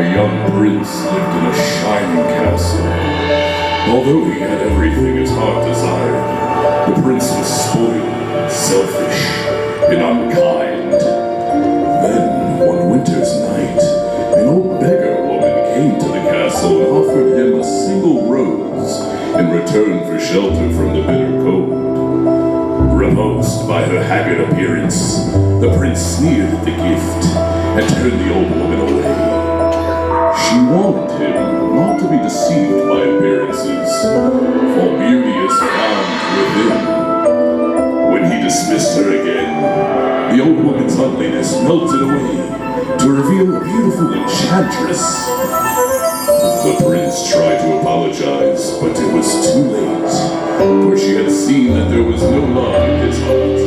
A young prince lived in a shining castle. Although he had everything his heart desired, the prince was spoiled, selfish, and unkind. Then, one winter's night, an old beggar woman came to the castle and offered him a single rose in return for shelter from the bitter cold. Repulsed by her haggard appearance, the prince sneered at the gift and turned the old woman away. She warned him not to be deceived by appearances, for beauty is found within. When he dismissed her again, the old woman's ugliness melted away to reveal a beautiful enchantress. The prince tried to apologize, but it was too late, for she had seen that there was no love in his heart.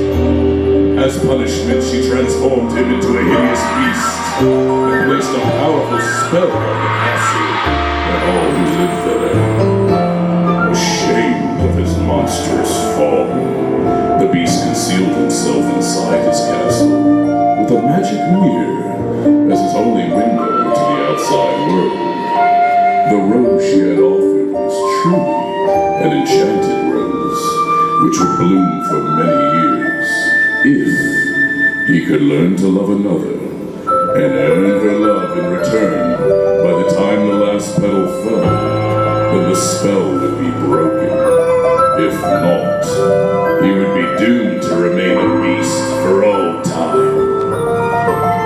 As punishment, she transformed him into a hideous beast and placed a powerful spell on the castle and all who lived there. Ashamed of his monstrous fall, the beast concealed himself inside his castle with a magic mirror as his only window to the outside world. The rose she had offered was truly an enchanted rose, which would bloom for many years if he could learn to love another and earn her love in return. By the time the last petal fell, then the spell would be broken. If not, he would be doomed to remain a beast for all time.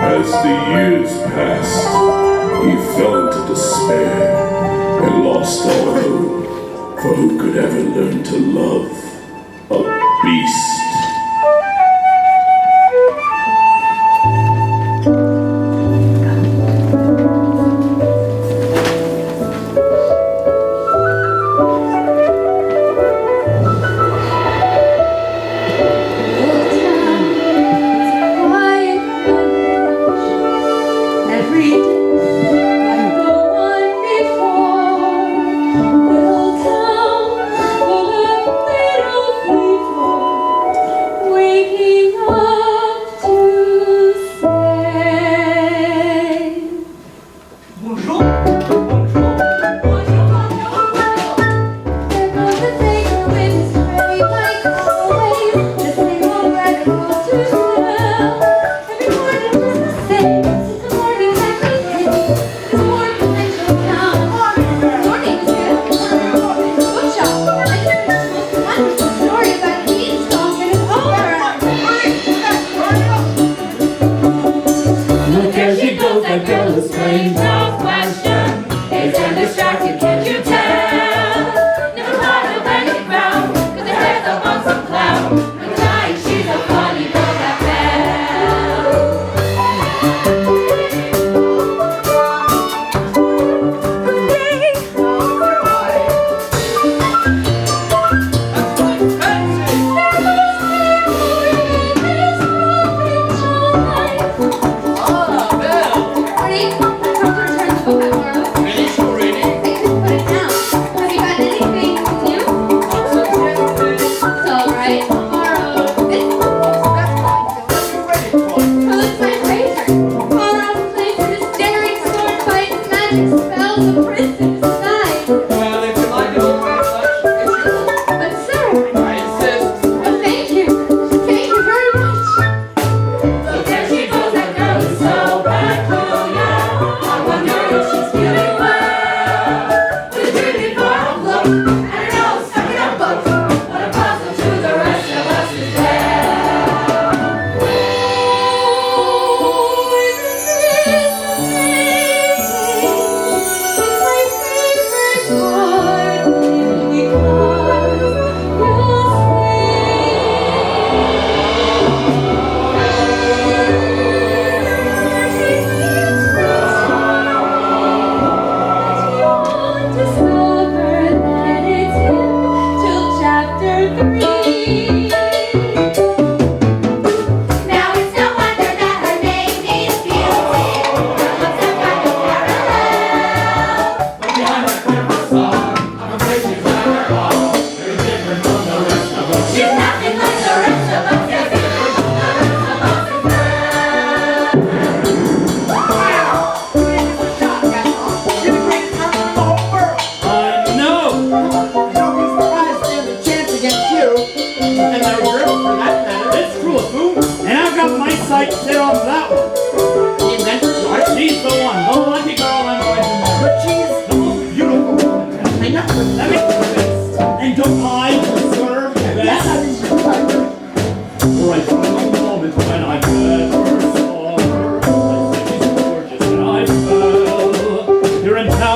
As the years passed, he fell into despair and lost all hope, for who could ever learn to love a beast?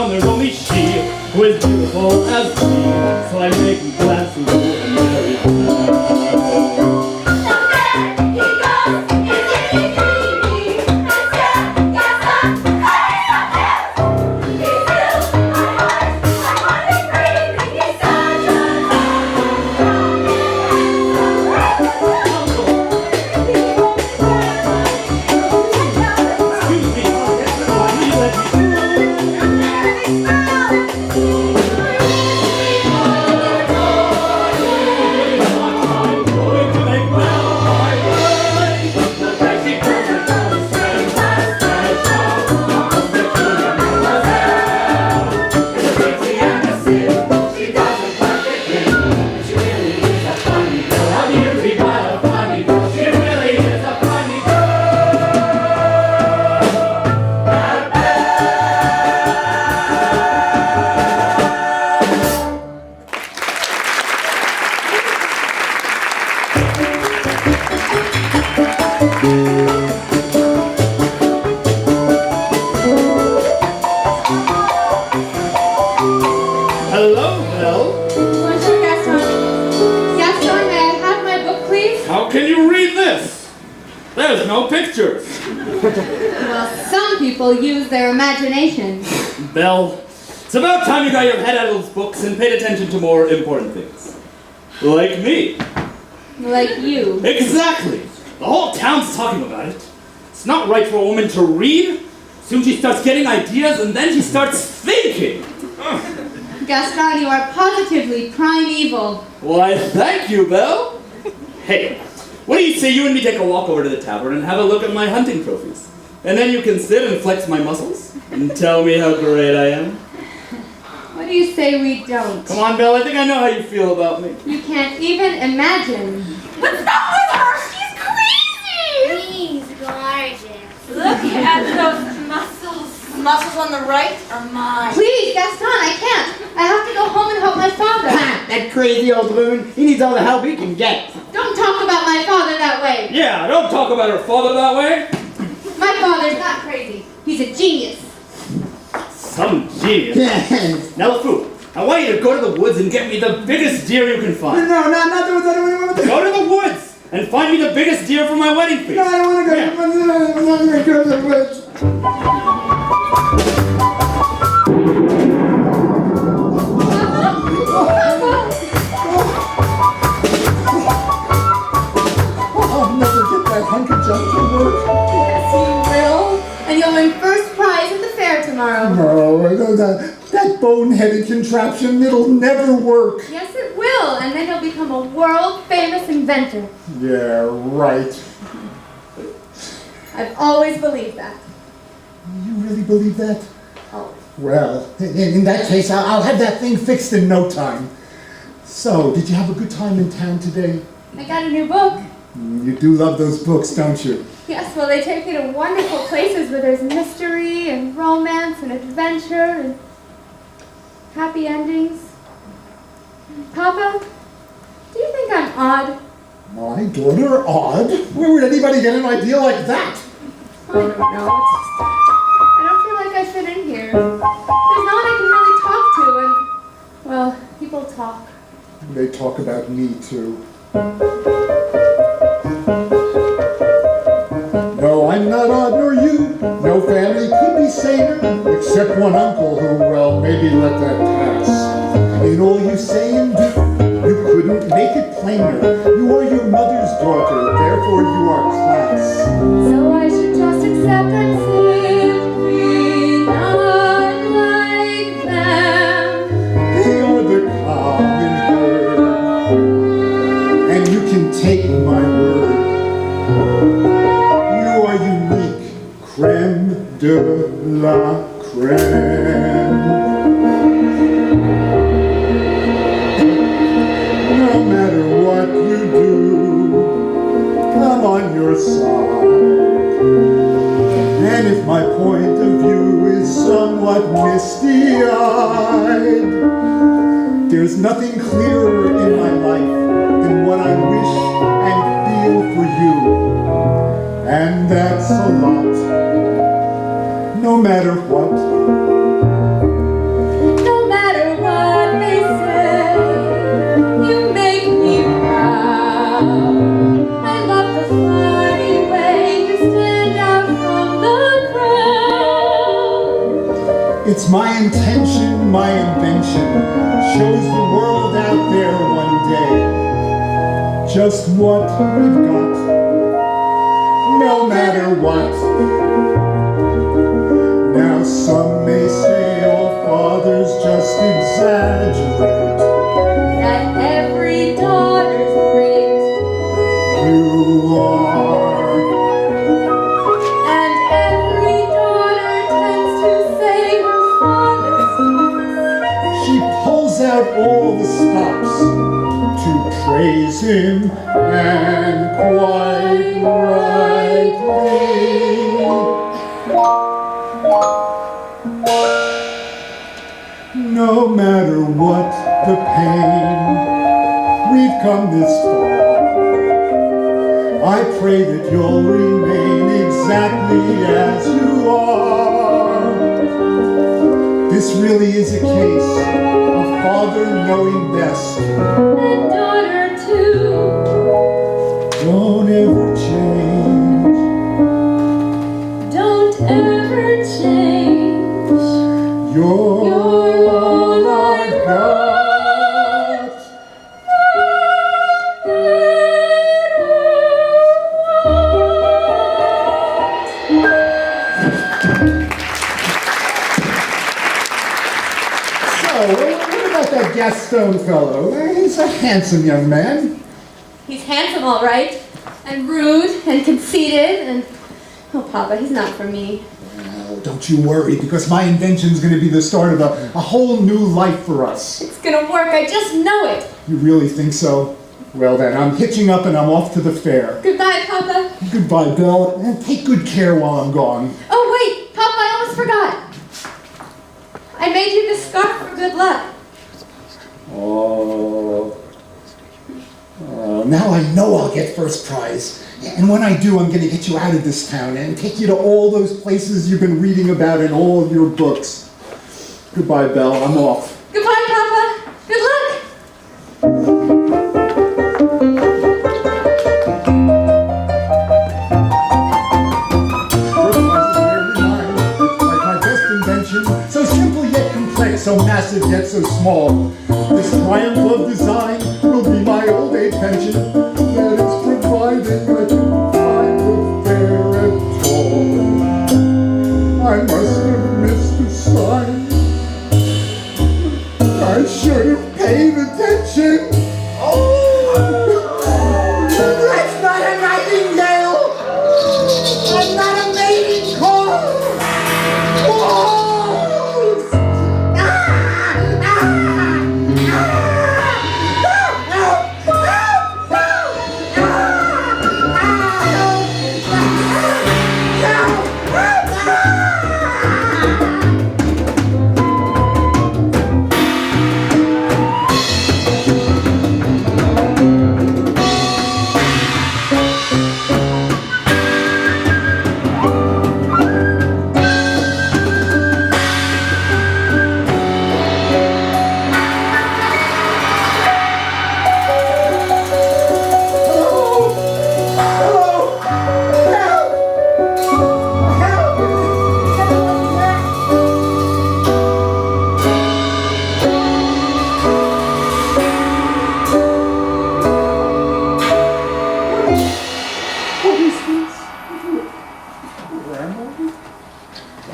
town there's only she who is beautiful as me. So I make me glad to go and marry her. Hello, Belle. Bonjour, Gaston. Gaston, may I have my book, please? How can you read this? There's no pictures. Well, some people use their imagination. Belle, it's about time you got your head out of those books and paid attention to more important things. Like me. Like you. Exactly. The whole town's talking about it. It's not right for a woman to read. Soon she starts getting ideas and then she starts thinking. Gaston, you are positively primeval. Why, thank you, Belle. Hey, what do you say you and me take a walk over to the tavern and have a look at my hunting trophies? And then you can sit and flex my muscles and tell me how great I am. What do you say we don't? Come on, Belle, I think I know how you feel about me. You can't even imagine. What's wrong with her? She's crazy! She's gorgeous. Look at those muscles. The muscles on the right are mine. Please, Gaston, I can't. I have to go home and help my father. Ha! That crazy old loon. He needs all the help he can get. Don't talk about my father that way. Yeah, don't talk about her father that way. My father's not crazy. He's a genius. Some genius. Yes. Now, Foo, I want you to go to the woods and get me the biggest deer you can find. No, not the woods. Go to the woods and find me the biggest deer for my wedding feast. No, I don't want to go. Yeah. I'm not going to go to the woods. I'll never get that hunker jump to work. Yes, you will. And you'll win first prize at the fair tomorrow. No, that bone-headed contraption, it'll never work. Yes, it will. And then you'll become a world-famous inventor. Yeah, right. I've always believed that. You really believe that? Oh. Well, in that case, I'll have that thing fixed in no time. So, did you have a good time in town today? I got a new book. You do love those books, don't you? Yes, well, they take me to wonderful places where there's mystery and romance and adventure and happy endings. Papa, do you think I'm odd? My daughter odd? Where would anybody get an idea like that? I don't know. It's just, I don't feel like I fit in here. There's no one I can really talk to, and, well, people talk. They talk about me, too. No, I'm not odd, nor you. No family could be saner, except one uncle who, well, maybe let that pass. In all you say and do, you couldn't make it plainer. You are your mother's daughter, therefore you are class. So I should just accept and simply not like them. They are the common herd, and you can take my word. You are unique, creme de la creme. No matter what you do, I'm on your side. And if my point of view is somewhat misty-eyed, there's nothing clearer in my life than what I wish and feel for you. And that's a lot, no matter what. It's my intention, my invention, shows the world out there one day just what we've got, no matter what. Now some may say all fathers just exaggerate, That every daughter's great. you are. And every daughter tends to say her father's. She pulls out all the stops to praise him, and quite rightly. No matter what the pain, we've come this far. I pray that you'll remain exactly as you are. This really is a case of father knowing best. And daughter too. Don't ever change. Don't ever change. You're all I've got. What about that Gaston fellow? He's a handsome young man. He's handsome, all right. And rude and conceited and... Oh, Papa, he's not for me. Oh, don't you worry, because my invention's going to be the start of a whole new life for us. It's gonna work, I just know it. You really think so? Well then, I'm hitching up and I'm off to the fair. Goodbye, Papa. Goodbye, Belle, and take good care while I'm gone. Oh, wait, Papa, I almost forgot. I made you this scarf for good luck. Oh, now I know I'll get first prize. And when I do, I'm going to get you out of this town and take you to all those places you've been reading about in all of your books. Goodbye, Belle. I'm off. Goodbye, Papa. Good luck. Like my best invention, so simple yet complex, so massive yet so small. This triumph of design will be my old age pension. That it's providing I can find the fair at all. I must have missed a sign. I should have paid attention. Oh, that's not a nightingale. I'm not a mating call. Wolves!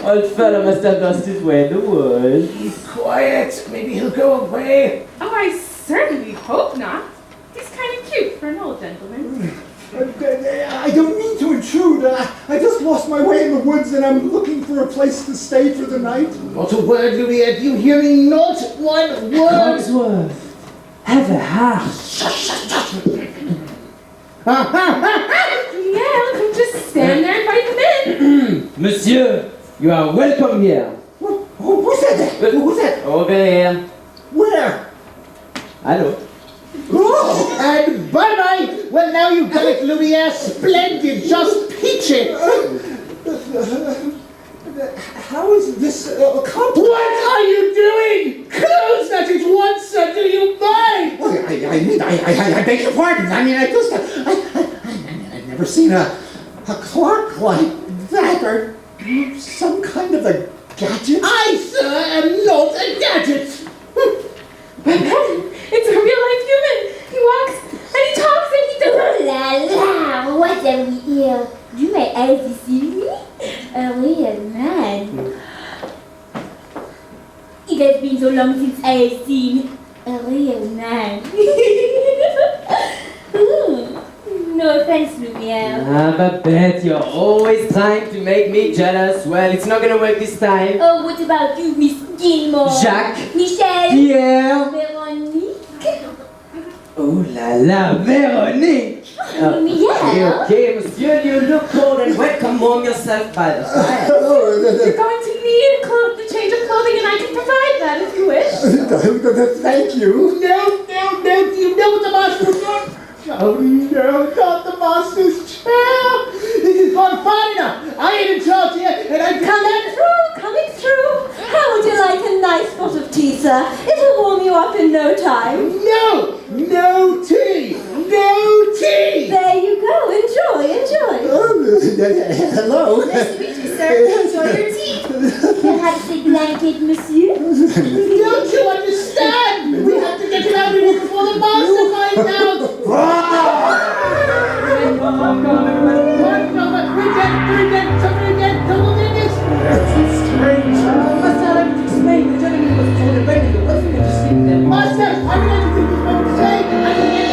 Old fellow must have lost his way in the woods. Keep quiet. Maybe he'll go away. Oh, I certainly hope not. He's kind of cute for an old gentleman. I don't mean to intrude. I just lost my way in the woods and I'm looking for a place to stay for the night. Not a word, Louis. You hear me? Not one word. Cogsworth, have a heart. Yeah, we'll just stand there and invite him in. Monsieur, you are welcome here. Who said that? Who's that? Over here. Where? Hello. Oh! And bye-bye. Well, now you've got it, Louis. Splendid. Just peachy. How is this accomplished? What are you doing? Close that at once, or do you mind? I beg your pardon. I mean, I've never seen a clock like that, or some kind of a gadget. I I, sir, am not a gadget. It's a real-life human. He walks, and he talks, and he does... La la, what have we here? You may also see me? A real man. It has been so long since I have seen a real man. No offense, Lumiere. Babette, you're always trying to make me jealous. Well, it's not gonna work this time. Oh, what about you, Miss Gilmore? Jacques. Michel. Pierre. Véronique. Oh la la, Véronique. Lumiere. Okay, monsieur, you look cold and wet. Come warm yourself by the fire. You're going to need a change of clothing, and I can provide that if you wish. Thank you. No, do you know what the master was doing? Oh no, not the master's chair! This has gone far enough! I ain't in charge here, and I Coming through. How would you like a nice pot of tea, sir? It'll warm you up in no time. No! No tea! No tea! There you go. Enjoy. Hello. Nice to meet you, sir. Enjoy your tea. Perhaps a blanket, monsieur? Don't you understand? We have to get him out of here before the master finds out! That's strange. Must I like to explain? The gentleman was told already. It wasn't interesting them. Master, I don't know anything he's going to say. I can hear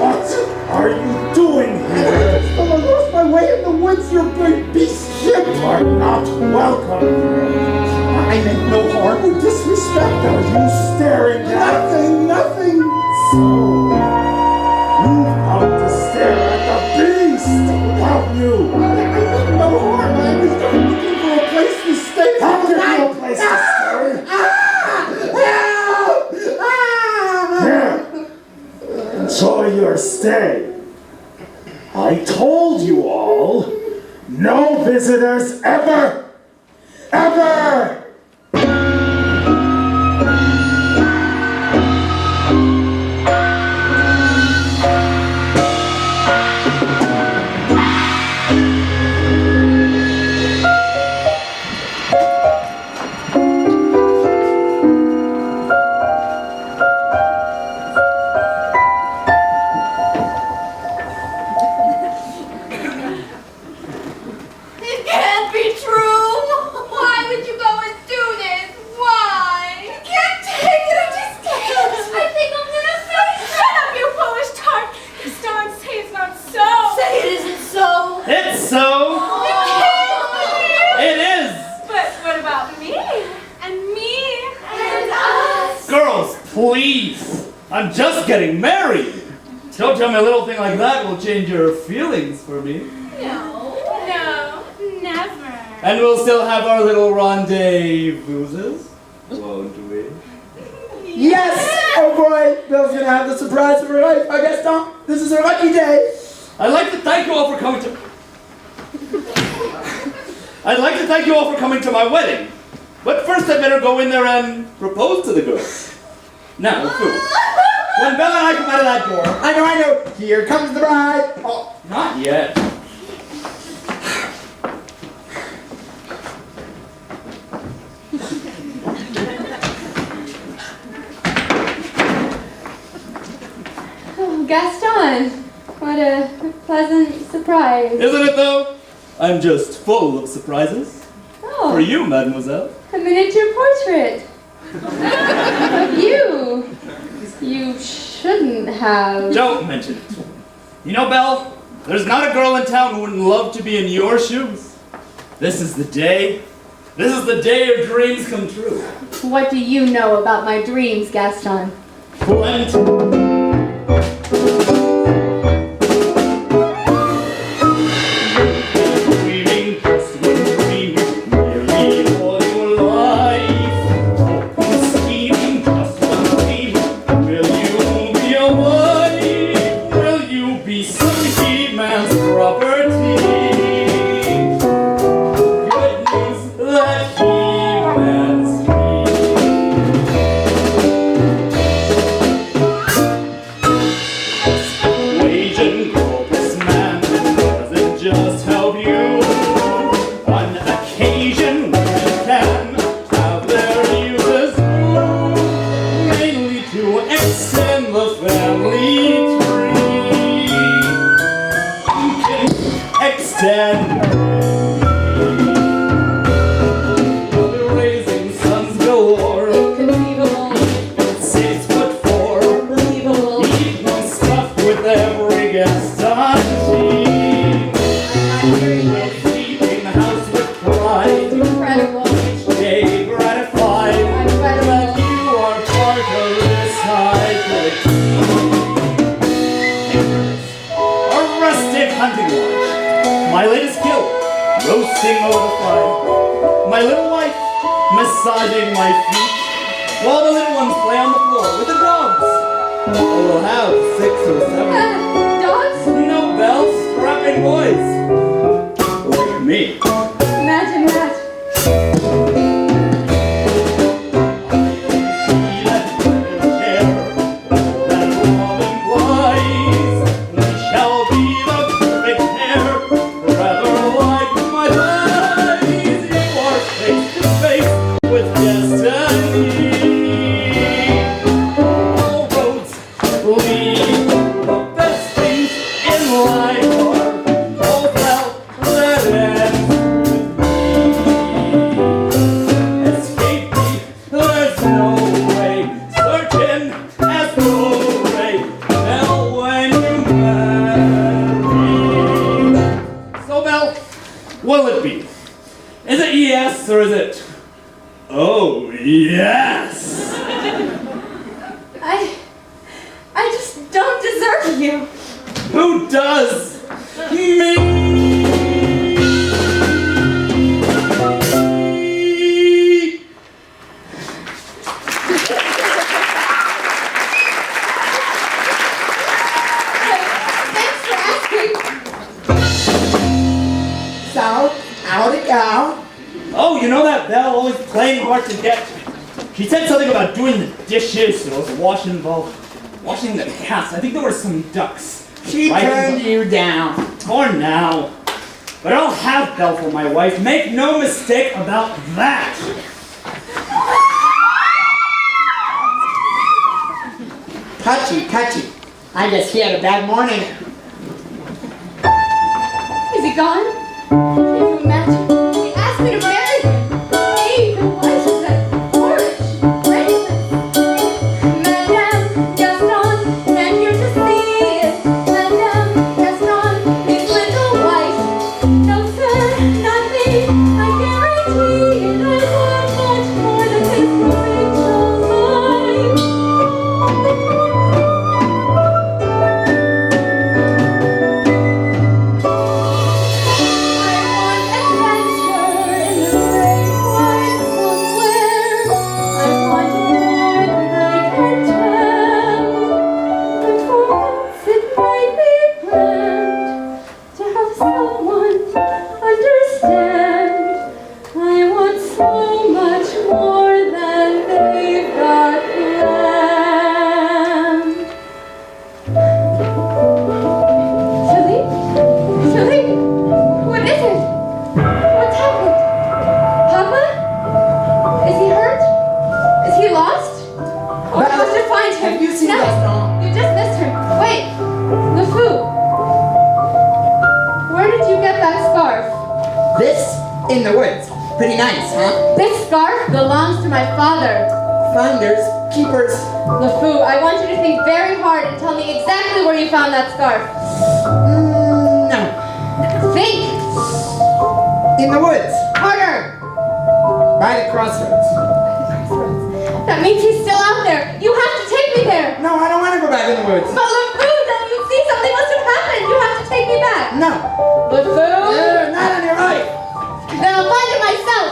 What are you doing here? I lost my way in the woods, you big beast. You are not welcome here. I meant no harm or disrespect. Are you staring at nothing? So, you've come to stare at the beast, have you? I meant no harm. I was just looking for a place to stay. How can you a place to stay? Here, enjoy your stay. I told you all, no visitors ever! Ever! Please! I'm just getting married! Don't tell me a little thing like that will change your feelings for me. No, never. And we'll still have our little rendezvouses, won't we? Yes! Oh boy, Belle's gonna have the surprise of her life. I guess not. This is her lucky day. I'd like to thank you all for coming to my wedding. But first I'd better go in there and propose to the girl. Now, food. When Belle and I come out of that door... I know. Here comes the bride. Oh, not yet. Oh, Gaston. What a pleasant surprise. Isn't it, though? I'm just full of surprises. Oh, For you, mademoiselle. a miniature portrait. Of you. You shouldn't have. Don't mention it. You know, Belle, there's not a girl in town who wouldn't love to be in your shoes. This is the day. This is the day your dreams come true. What do you know about my dreams, Gaston? Plenty. stand raising sons galore. Inconceivable. 6'4", Unbelievable. eating stuffed with every guest on team. Keeping the house with pride. Incredible. Each day gratified that you are part of this high a rustic hunting lodge. My latest kill, roasting over the fire. My little wife, massaging my feet, while the little ones play on the floor with the dogs. Oh, we'll have 6 or 7. Dogs? No, Belle, strapping boys. Look at me. Imagine that. What'll it be? Is it yes or is it, oh, yes? I just don't deserve you. Who does? Me! Thanks for asking. So, how'd it go? Oh, you know that Belle always playing hard to get? She said something about doing the dishes, there was washing involved. Washing the cats, I think there were some ducks. She turned you down. Or now. But I'll have Belle for my wife, make no mistake about that. Touchy. I guess he had a bad morning. Is he gone? Can you imagine? He asked me to marry him. Eve and Elisha said, porridge, raisins. Madame Gaston, and here to see it. Madame Gaston, his little wife. No sir, nothing, I guarantee it. I want much more than his provincial life. In the woods. Pretty nice, huh? This scarf belongs to my father. Finders, keepers. LeFou, I want you to think very hard and tell me exactly where you found that scarf. No. Think! In the woods. Harder! By the crossroads. That means he's still out there. You have to take me there. No, I don't want to go back in the woods. But LeFou, then you see something must have happened. You have to take me back. No. LeFou? Not on your right. Then I'll find it myself.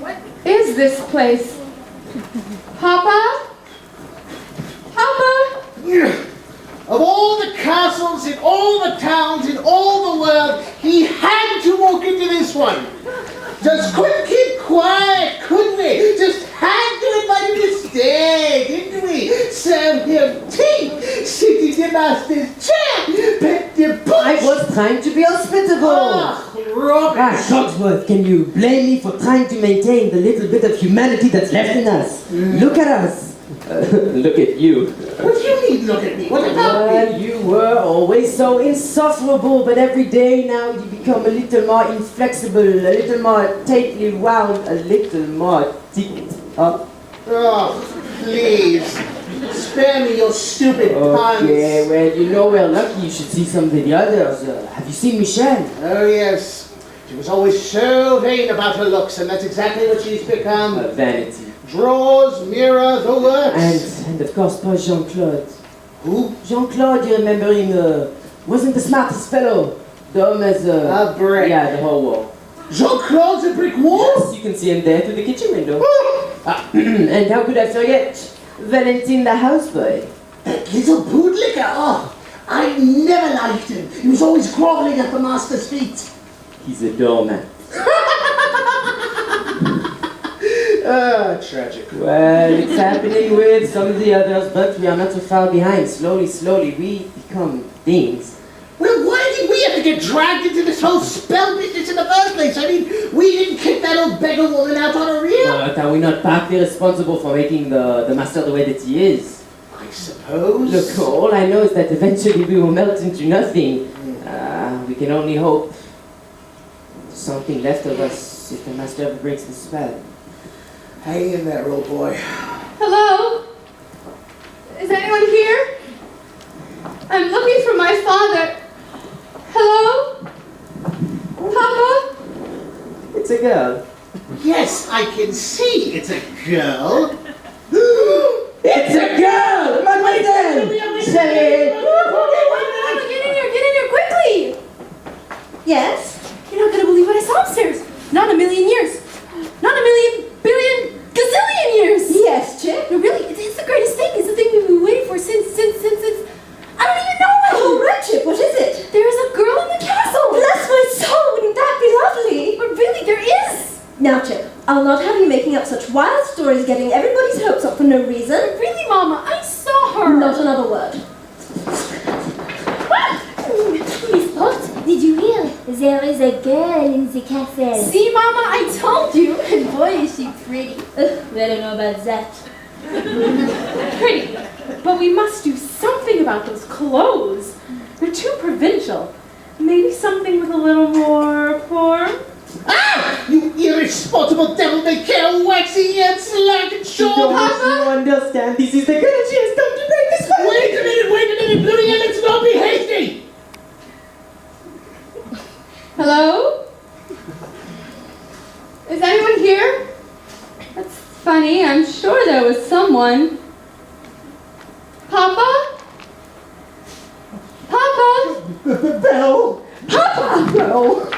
What is this place? Papa? Of all the castles in all the towns in all the world, he had to walk into this one. Just couldn't keep quiet, couldn't he? Just had to invite him to stay. him tea, sit in the master's chair, pet the bush. I was trying to be hospitable. Rubbish. Cogsworth, can you blame me for trying to maintain the little bit of humanity that's left in us? Look at us. Look at you. What do you mean, look at me? What about me? You were always so insufferable, but every day now you become a little more inflexible, a little more tightly wound, a little more ticked up. Oh, please. Spare me your stupid puns. Okay, well, you know we're lucky. You should see some of the others. Have you seen Michelle? Oh, yes. She was always so vain about her looks, and that's exactly what she's become. Vanity. Draws, mirror, the works. And of course, poor Jean-Claude. Who? Jean-Claude, you remember him, wasn't the smartest fellow. Dumb as a brick. Yeah, the whole wall. Jean-Claude's a brick wall? Yes, you can see him there through the kitchen window. And how could I forget Valentin the houseboy? That little bootlicker, oh, I never liked him. He was always groveling at the master's feet. He's a doormat. Tragic. Well, it's happening with some of the others, but we are not so far behind. Slowly, we become things. Well, why did we have to get dragged into this whole spell business in the first place? I mean, we didn't kick that old beggar woman out on her ear. But are we not partly responsible for making the master the way that he is? I suppose. Look, all I know is that eventually we will melt into nothing. We can only hope there's something left of us if the master ever breaks the spell. Hang in there, old boy. Hello? Is anyone here? I'm looking for my father. Hello? Papa? It's a girl. Yes, I can see it's a girl. It's a girl! Mademoiselle! Say it! Get in here quickly! Yes? You're not gonna believe what I saw upstairs. Not in a million years. Not a million, billion, gazillion years. Yes, Chip? No, really, it's the greatest thing. It's the thing we've been waiting for since, I don't even know when. Oh, right, Chip, what is it? There is a girl in the castle. Bless my soul, wouldn't that be lovely? But really, there is. Now, Chip, I'll not have you making up such wild stories, getting everybody's hopes up for no reason. But really, Mama, I saw her. Not another word. Miss Pot, did you hear? There is a girl in the castle. See, Mama, I told you. And boy, is she pretty. I don't know about that. Pretty. But we must do something about those clothes. They're too provincial. Maybe something with a little more form? Ah! You irresponsible devil-may-care, waxy-eared, slack-and-short! Don't you understand? This is the girl. She has come to break this spell. Wait a minute, Bloody Hell, let's not be hasty! Hello? Is anyone here? That's funny. I'm sure there was someone. Papa? Papa? Belle! Papa! Belle!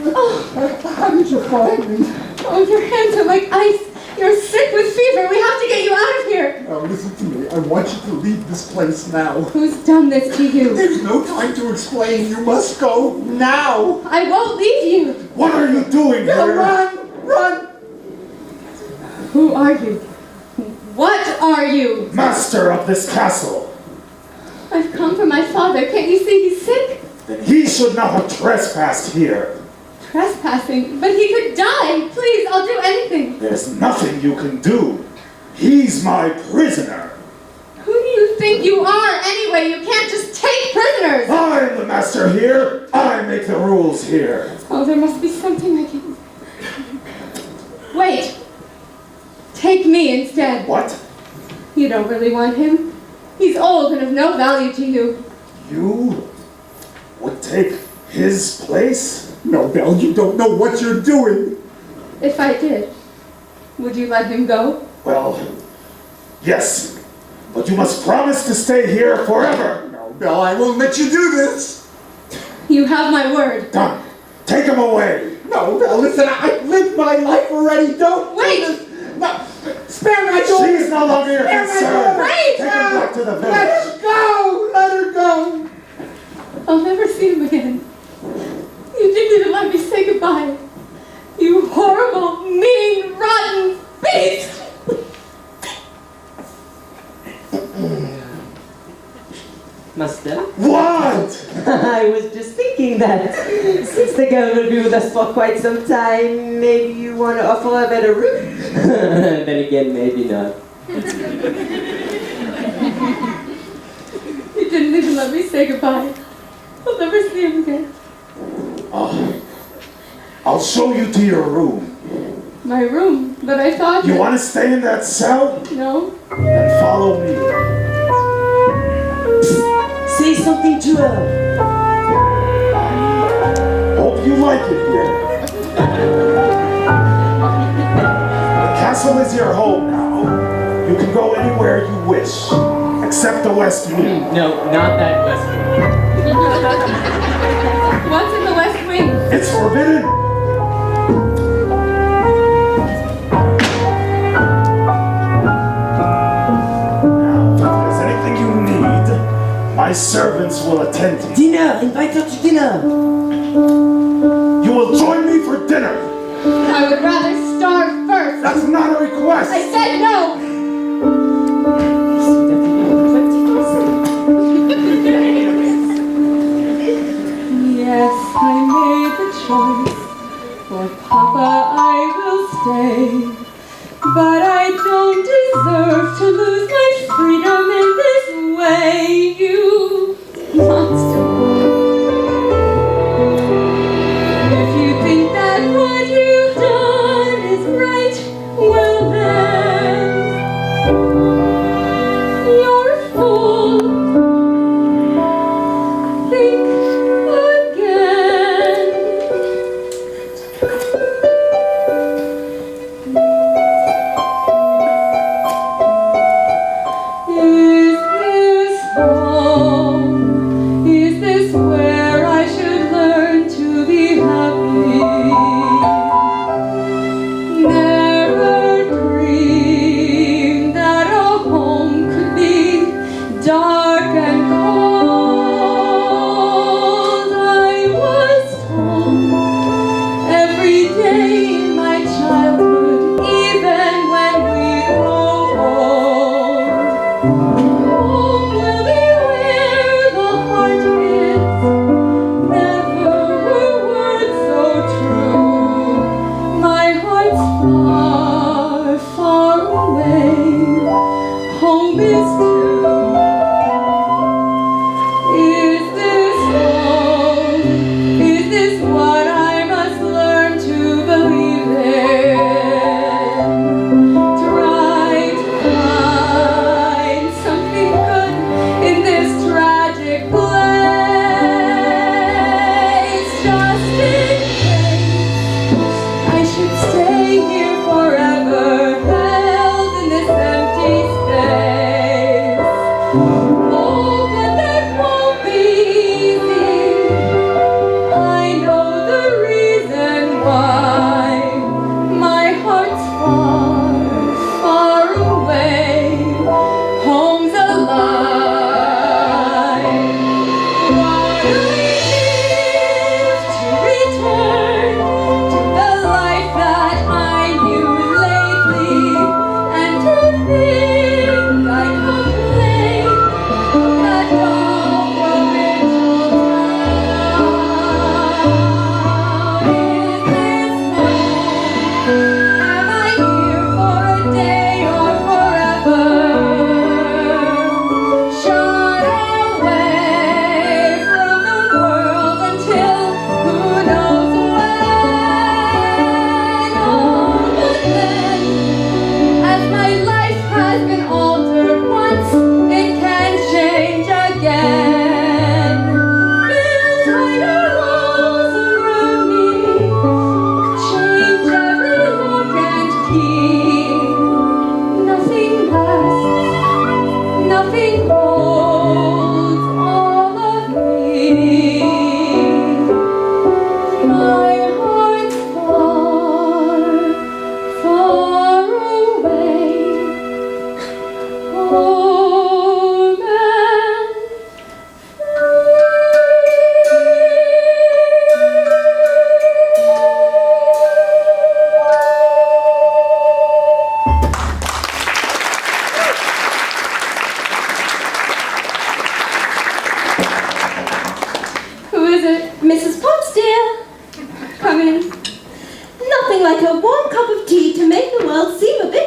Oh. How did you find me? Oh, your hands are like ice. You're sick with fever. We have to get you out of here. Now listen to me. I want you to leave this place now. Who's done this to you? There's no time to explain. You must go now. I won't leave you. What are you doing here? Run! Who are you? What are you? Master of this castle. I've come for my father. Can't you see he's sick? Then he should not have trespassed here. Trespassing? But he could die. Please, I'll do anything. There's nothing you can do. He's my prisoner. Who do you think you are anyway? You can't just take prisoners. I'm the master here. I make the rules here. Oh, there must be something I can... Wait. Take me instead. What? You don't really want him. He's old and of no value to you. You would take his place? No, Belle, you don't know what you're doing. If I did, would you let him go? Well, yes. But you must promise to stay here forever. No, Belle, I won't let you do this. You have my word. Done. Take him away. No, Belle, listen, I've lived my life already. Don't Wait. do this. No. Spare my daughter. She's no longer your concern. Wait. Take her back to the village. Let her go! Let her go! I'll never see him again. You didn't even let me say goodbye. You horrible, mean, rotten beast! Master? What? I was just thinking that since the girl will be with us for quite some time, maybe you want to offer a better room? Then again, maybe not. You didn't even let me say goodbye. I'll never see him again. I'll show you to your room. My room, but I thought You want to stay in that cell? No. Then follow me. Say something to her. Hope you like it here. The castle is your home now. You can go anywhere you wish, except the West Wing. No, not that West Wing. What's in the West Wing? It's forbidden. My servants will attend to you. Dinner! Invite her to dinner! You will join me for dinner! I would rather starve first. That's not a request! I said no! Yes, I made the choice. For Papa, I will stay. But I don't deserve to lose my freedom in this way, you monster. If you think that what you've done is right, well then, you're a fool. Think again. Is this home? Is this where I should learn to be happy? Never dreamed that a home could be dark and cold. I was told every day in my childhood, even when we grow old. Home will be where the heart is. Never were words so true. My heart's far, far away. Home is too. Is this home? Is this what I must learn to believe in? Try to find something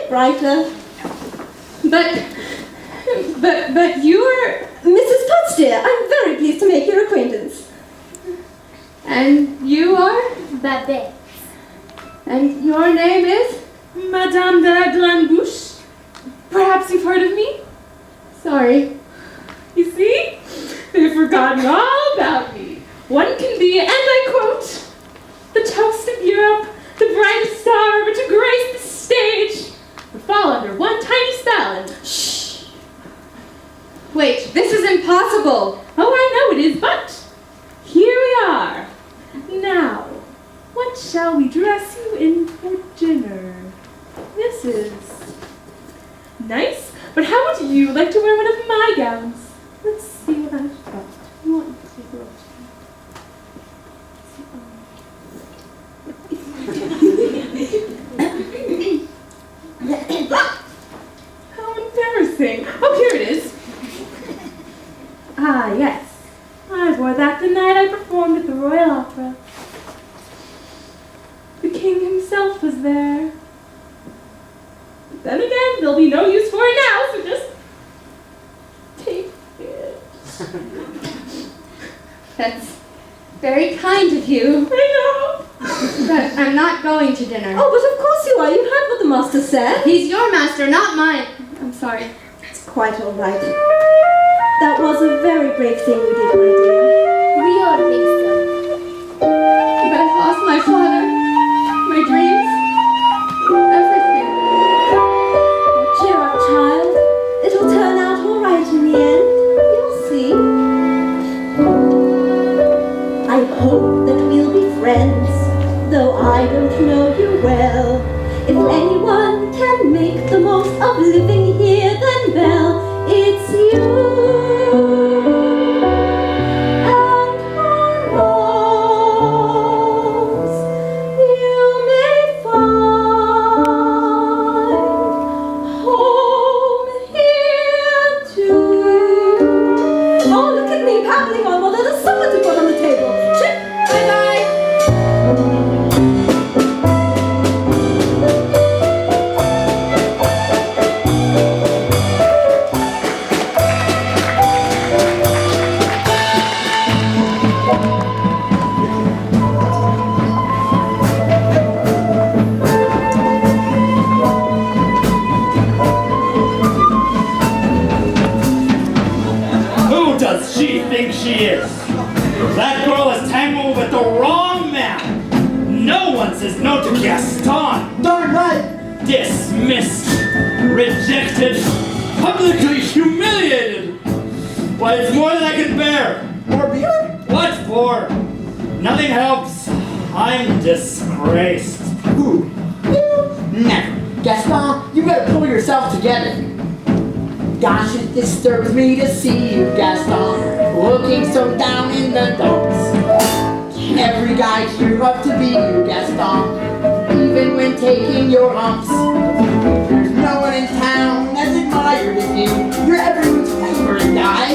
brighter. But you're... Mrs. Potts, dear, I'm very pleased to make your acquaintance. And you are? Babette. And your name is? Madame de Glanbouche. Perhaps you've heard of me? Sorry. You see? They've forgotten all about me. One can be, and I quote, the toast of Europe, the brightest star ever to grace the stage, but fall under one tiny spell and... Shh! Wait, this is impossible. Oh, I know it is, but here we are. Now, what shall we dress you in for dinner? This is nice, but how would you like to wear one of my gowns? Let's see what I've got. You want to take a look? How embarrassing. Oh, here it is. Ah, yes. I wore that the night I performed at the Royal Opera. The king himself was there. But then again, there'll be no use for it now, so just take it. That's very kind of you. I know. But I'm not going to dinner. Oh, but of course you are. You heard what the master said. He's your master, not mine. I'm sorry. It's quite all right. That was a very brave thing you did, my dear. We all think so. But I've lost my father, my dreams, everything. Cheer up, child. It'll turn out all right in the end. You'll see. I hope that we'll be friends, though I don't know you well. If anyone can make the most of living here, then Belle, it's you. That girl is tangled with the wrong man. No one says no to Gaston. Darn right. Dismissed, rejected, publicly humiliated. Why, it's more than I can bear. More beer? What for? Nothing helps. I'm disgraced. Who? You? Never. Gaston, you better pull yourself together. Gosh, it disturbs me to see you, Gaston, looking so down in the dumps. Every guy cheer up to be you, Gaston, even when taking your humps. There's no one in town as admired as you. You're everyone's favorite guy.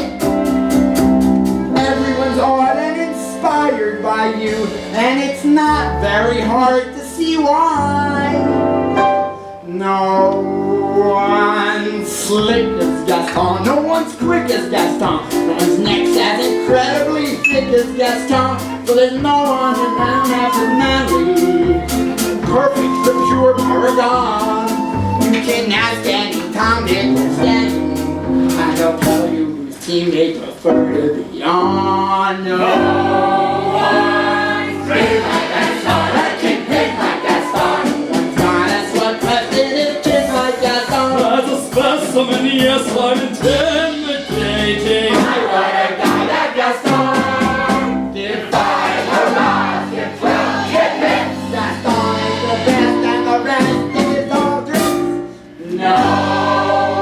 Everyone's awed and inspired by you, and it's not very hard to see why. No one's slick as Gaston, no one's quick as Gaston, no one's neck's as incredibly thick as Gaston, so there's no one in town as manly, perfect, the pure paragon. You can ask any Tom, Dick, or Stanley, and they'll tell you whose team they prefer to be on. No one's great like Gaston, that can hit like Gaston. One's got us what president kids like Gaston. As a specimen, yes, I'm intimidating. I want a guy like Gaston. Defy the laws, get well, get hit. Gaston is the best and the rest is all dreams. No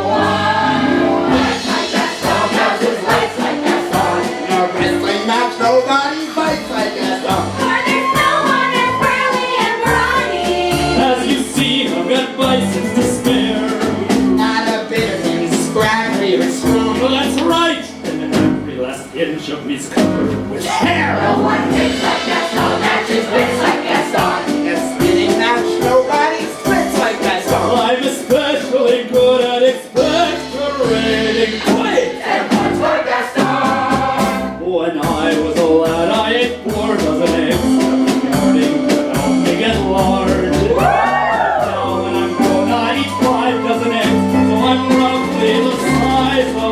one fights like Gaston, catches lights like Gaston. In a wrestling match, nobody fights like Gaston. For there's no one as burly and brawny. As you see, I've got bisons to spare. Not a bit of him scrappy or strong. Well, that's right. And every last inch of me's covered with hair. No one hits like Gaston, matches wits like Gaston. In a spinning match, nobody splits like Gaston. I'm a masquerading. Quiet! 10 points for Gaston! When I was a lad, I ate 4 dozen eggs. Counting without me get large. Now when I'm grown, I eat 5 dozen eggs. So I'm roughly the size of a bug.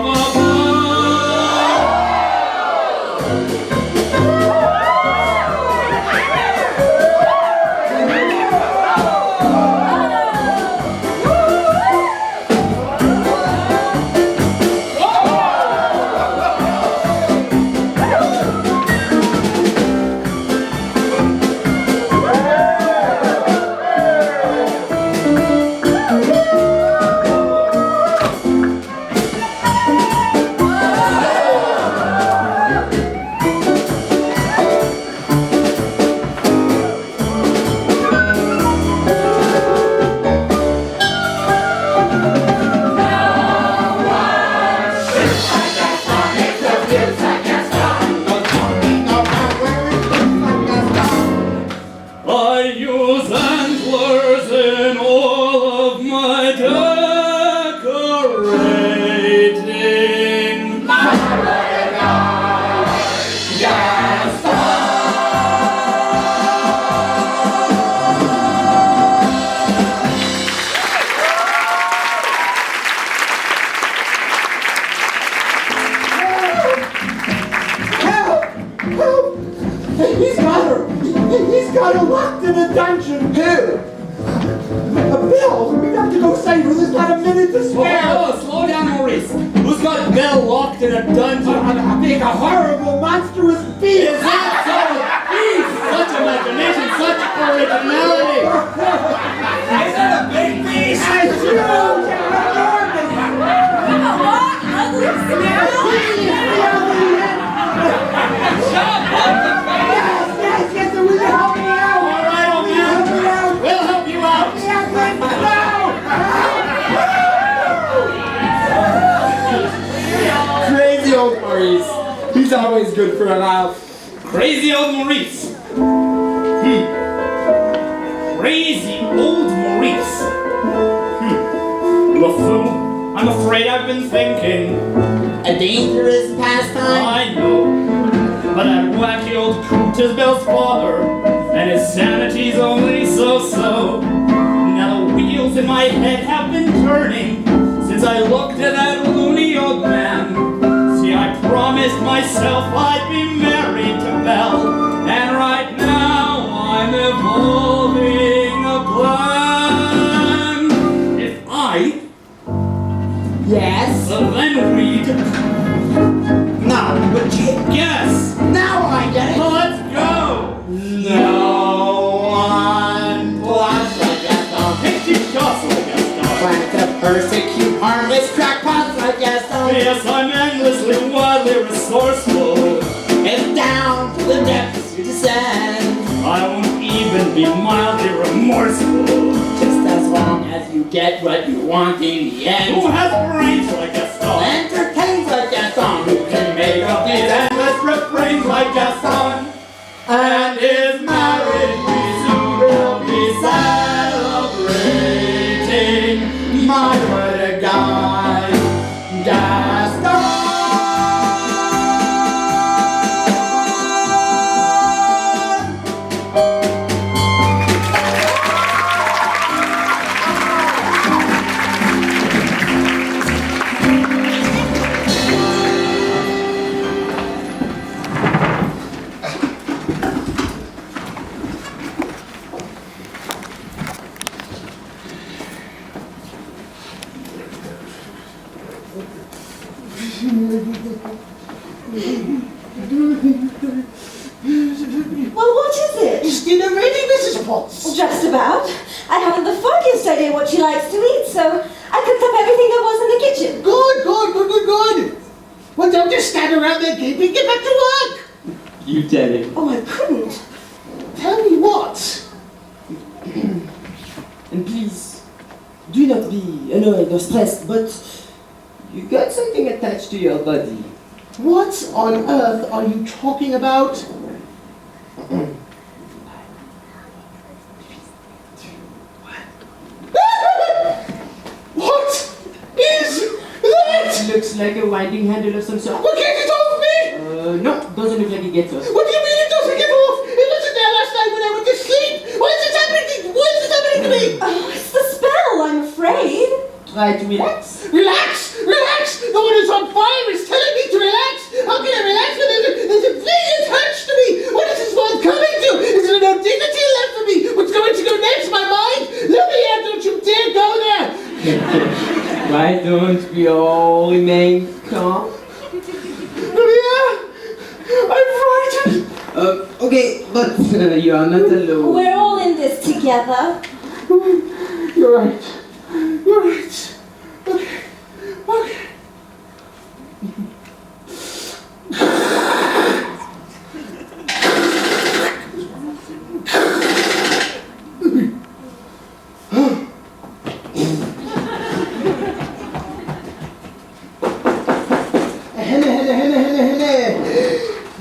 I use antlers in all of my decorating. He's got her locked in a dungeon. Who? Belle, we have to go save her. There's not a minute to spare. Oh, slow down, Maurice. Who's got Belle locked in a dungeon? A big, horrible, monstrous beast. Is that so? Beast! Such imagination, such originality. Is that a big beast? It's huge and enormous. What? Ugly smell? Yes, will you help me out? All right, old man. We'll help you out. Crazy old Maurice. He's always good for a laugh. Crazy old Maurice. Crazy old Maurice. LeFou, I'm afraid I've been thinking. A dangerous pastime? I know. But that wacky old coot is Belle's father, and his sanity's only so-so. Now the wheels in my head have been turning since I looked at that loony old man. See, I promised myself I'd be married to Belle, and right now I'm evolving a plan. If I... Yes? Then read... No, but Yes! now I get it. Let's go! No one blocks like Gaston. Pixie shots like Gaston. Plan to persecute harmless crackpots like Gaston. Yes, I'm endlessly, wildly resourceful. It's down to the depths you descend. I won't even be mildly remorseful. Just as long as you get what you want in the end. Who has brains like Gaston? Entertains like Gaston. Who can make up these Endless refrains like Gaston. And his marriage we soon will be celebrating. My word to God, Gaston. Well, what is it? Is dinner ready, Mrs. Potts? Just about. I haven't the foggiest idea what she likes to eat, so I cooked up everything there was in the kitchen. Good. Well, don't just stand around there gaping. Get back to work. You tell him. Oh, I couldn't. Tell me what? And please, do not be annoyed or stressed, but you got something attached to your body. What on earth are you talking about? What is that? looks like a winding handle of some sort. Well, get it off me! No, doesn't look like it gets us. What do you mean it doesn't get off? It wasn't there last night when I went to sleep! Why is this happening? Why is this happening to me? Oh, it's the spell, I'm afraid. Try to relax. Relax! Relax! The one who's on fire is telling me to relax! How can I relax when there's a thing attached to me? What is this world coming to? Is there no dignity left for me? What's going to go next? My mind? Lumia, don't you dare go there! Why don't we all remain calm? Lumia! I'm frightened! Okay, but you are not alone. We're all in this together. You're right. You're right. Okay. Okay.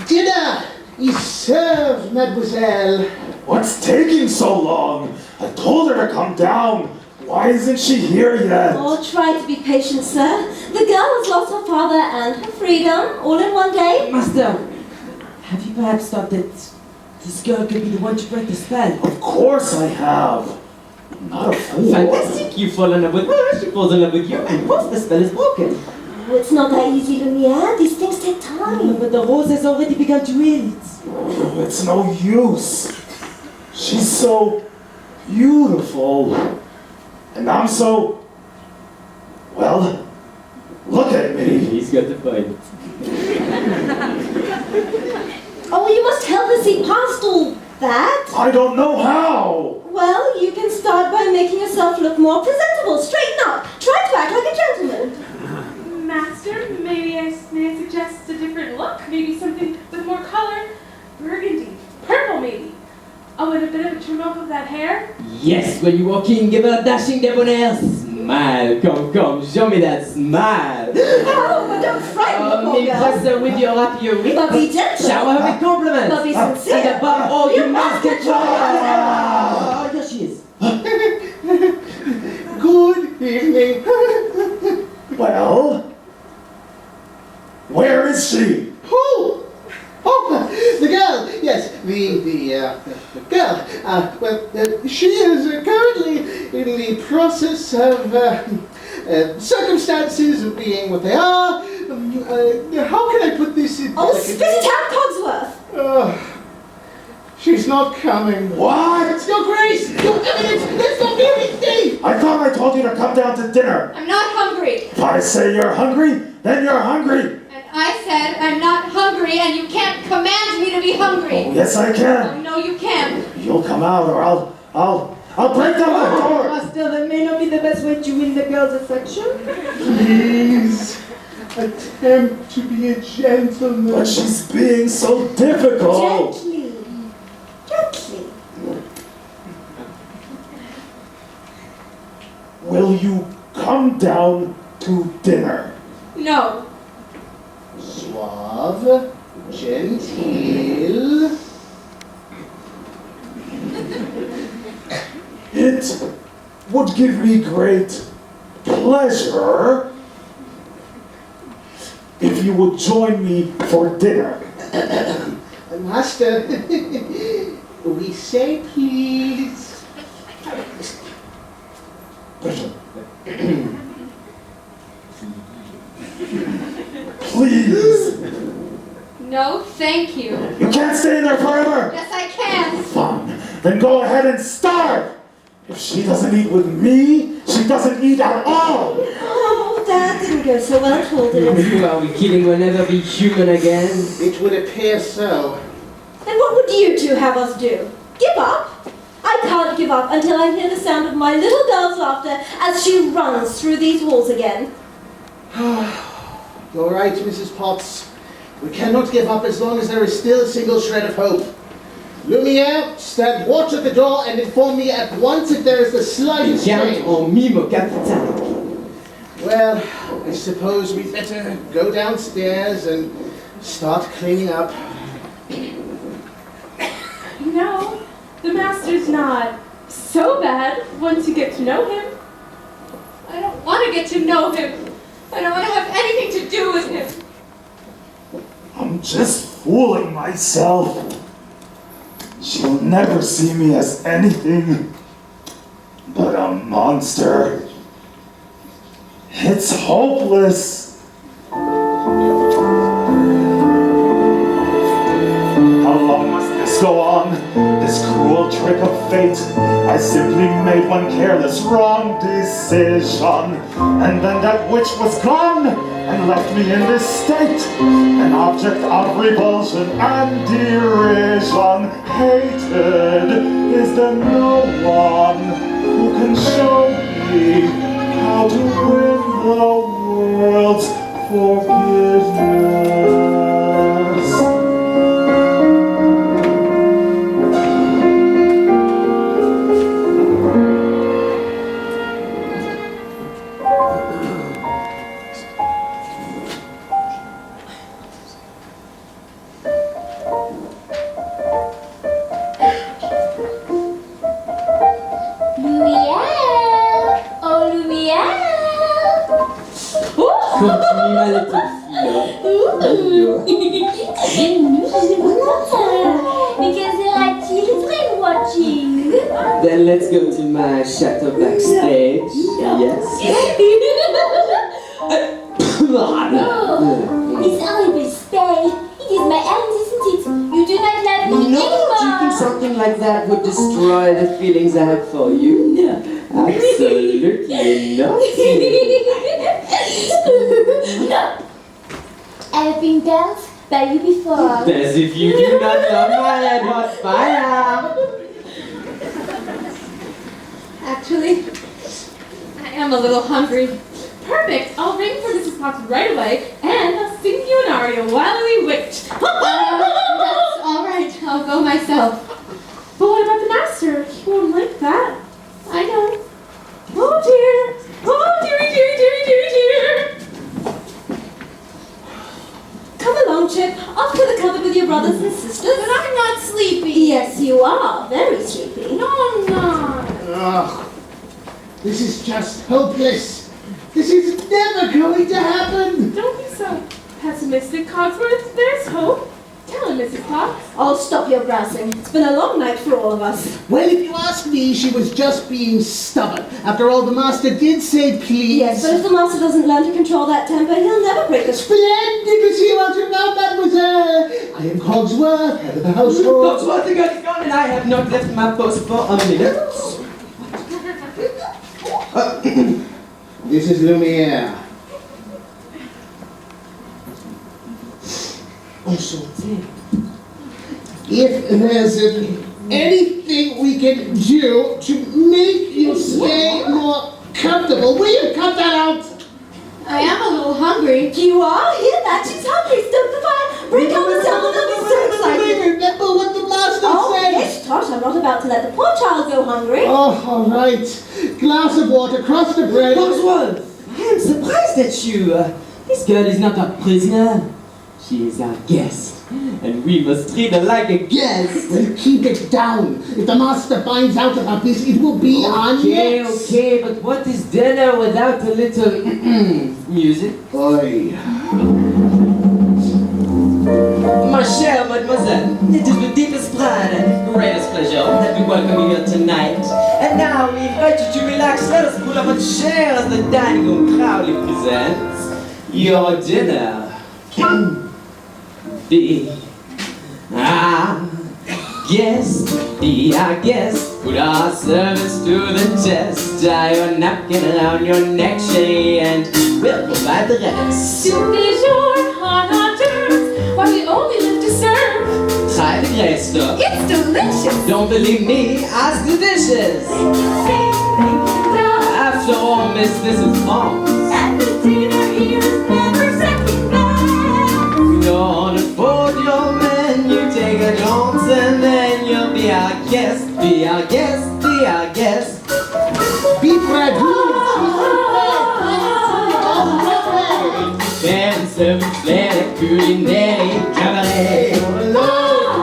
Dinner is served, mademoiselle. What's taking so long? I told her to come down. Why isn't she here yet? Oh, try to be patient, sir. The girl has lost her father and her freedom all in one day. Master, have you perhaps thought that this girl could be the one to break the spell? Of course I have. I'm not a fool. Fantastic! You fall in love with her, she falls in love with you, and once the spell is broken. Oh, it's not that easy, Lumiere. These things take time. But the rose has already begun to wilt. Oh, it's no use. She's so beautiful. And I'm so... Well, look at me. He's got the point. Oh, you must help us see past all that. I don't know how. Well, you can start by making yourself look more presentable. Straighten up. Try to act like a gentleman. Master, may I suggest a different look? Maybe something with more color? Burgundy. Purple, maybe. Oh, and a bit of a trim up of that hair? Yes, when you walk in, give her a dashing debonair smile. Come, show me that smile. Oh, but don't frighten the poor Impress girl. her with your happier wit. But be gentle. Shower her with compliments. But be sincere. And above all, you must control her. Ah. Oh, here she is. Good evening. Well, where is she? Who? Oh, the girl. Yes, the girl. Well, she is currently in the process of circumstances of being what they are. How can I put this in? Oh, spit it out, Cogsworth. She's not coming. What? Your Grace! Your Eminence! Let's not be anything! I thought I told you to come down to dinner. I'm not hungry. If I say you're hungry, then you're hungry. And I said I'm not hungry, and you can't command me to be hungry. Oh, yes, I Oh, can. no, you can't. You'll come out, or I'll break down the door. Master, that may not be the best way to win the girl's affection. Please, attempt to be a gentleman. But she's being so difficult. Gently. Will you come down to dinner? No. Suave, genteel. It would give me great pleasure if you would join me for dinner. Master, we say please. Please. No, thank you. You can't stay in there forever. Yes, I can. Fine. Then go ahead and starve. If she doesn't eat with me, she doesn't eat at all. Oh, that didn't go so well at all, did it? Are we kidding? We'll never be human again. It would appear so. And what would you two have us do? Give up? I can't give up until I hear the sound of my little girl's laughter as she runs through these walls again. You're right, Mrs. Potts. We cannot give up as long as there is still a single shred of hope. Lumiere, stand watch at the door and inform me at once if there is the slightest change. En mime, capitaine. Well, I suppose we'd better go downstairs and start cleaning up. You know, the master's not so bad once you get to know him. I don't want to get to know him. I don't want to have anything I'm just fooling myself. She'll never see me as anything but a monster. It's hopeless. How long must this go on? This cruel trick of fate. I simply made one careless wrong decision, and then that witch was gone and left me in this state, an object of revulsion and derision. Hated is there no one who can show me how to win the world's forgiveness. Continue, ma little Because there are children watching. Then let's go to my chateau backstage. Yes. No, this horrible spell. It is my end, isn't it? You do not love me No, anymore. do you think something like that would destroy the feelings I have for you? No. Absolutely not. No. I have been danced by you before. As if you do not love my head on fire. Actually, I am a little hungry. Perfect! I'll ring for Mrs. Potts right away, and I'll sing you an aria while we wait. That's all right. I'll go myself. But what about the master? He won't like that. I know. Oh dear! Oh dearie, dearie, dearie, dearie, dear! Come along, Chip. Off to the cupboard with your brothers and sisters. But I'm not sleepy. Yes, you are. Very sleepy. No, I'm not. Ugh, this is just hopeless. This is never going to happen. Don't be so pessimistic, Cogsworth. There's hope. Tell him, Mrs. Potts. Oh, stop your grousing. It's been a long night for all of us. Well, if you ask me, she was just being stubborn. After all, the master did say please. Yes, but if the master doesn't learn to control that temper, he'll never break a Splendid to see you out and about, mademoiselle. I am Cogsworth, head of the household. Cogsworth, the girl is gone, and I have not left my post for a minute. This is Lumiere. Enchanté. If there's anything we can do to make you stay more comfortable, will you cut that out? I am a little hungry. You are? Hear that? She's hungry. Stoke the fire. Break out the table. They'll be so excited. Remember what the master Oh, said. yes, Tosh. I'm not about to let the poor child go hungry. Oh, all right. Glass of water, crust of bread. Cogsworth, I am surprised at you. This girl is not a prisoner. She is our guest. And we must treat her like a guest. Well, keep it down. If the master finds out about this, it will be on Okay, next. okay, but what is dinner without a little music? Oi. Ma chère mademoiselle, it is with deepest pride and greatest pleasure that we welcome you here tonight. And now we invite you to relax. Let us pull up a chair as the dining room proudly presents your dinner. Be our guest, be our guest. Put our service to the test. Tie your napkin around your neck, Shay, and we'll provide the rest. Soup is your hot hors d'oeuvres, while we only live to serve. Try the great stuff. It's delicious. Don't believe me? Ask the dishes. After all, miss, this is France. And the dinner here is never second best. We don't afford your menu. Take a glance and then you'll be our guest. Be our guest, be our guest. Beef ragout. And some flair culinary cabaret.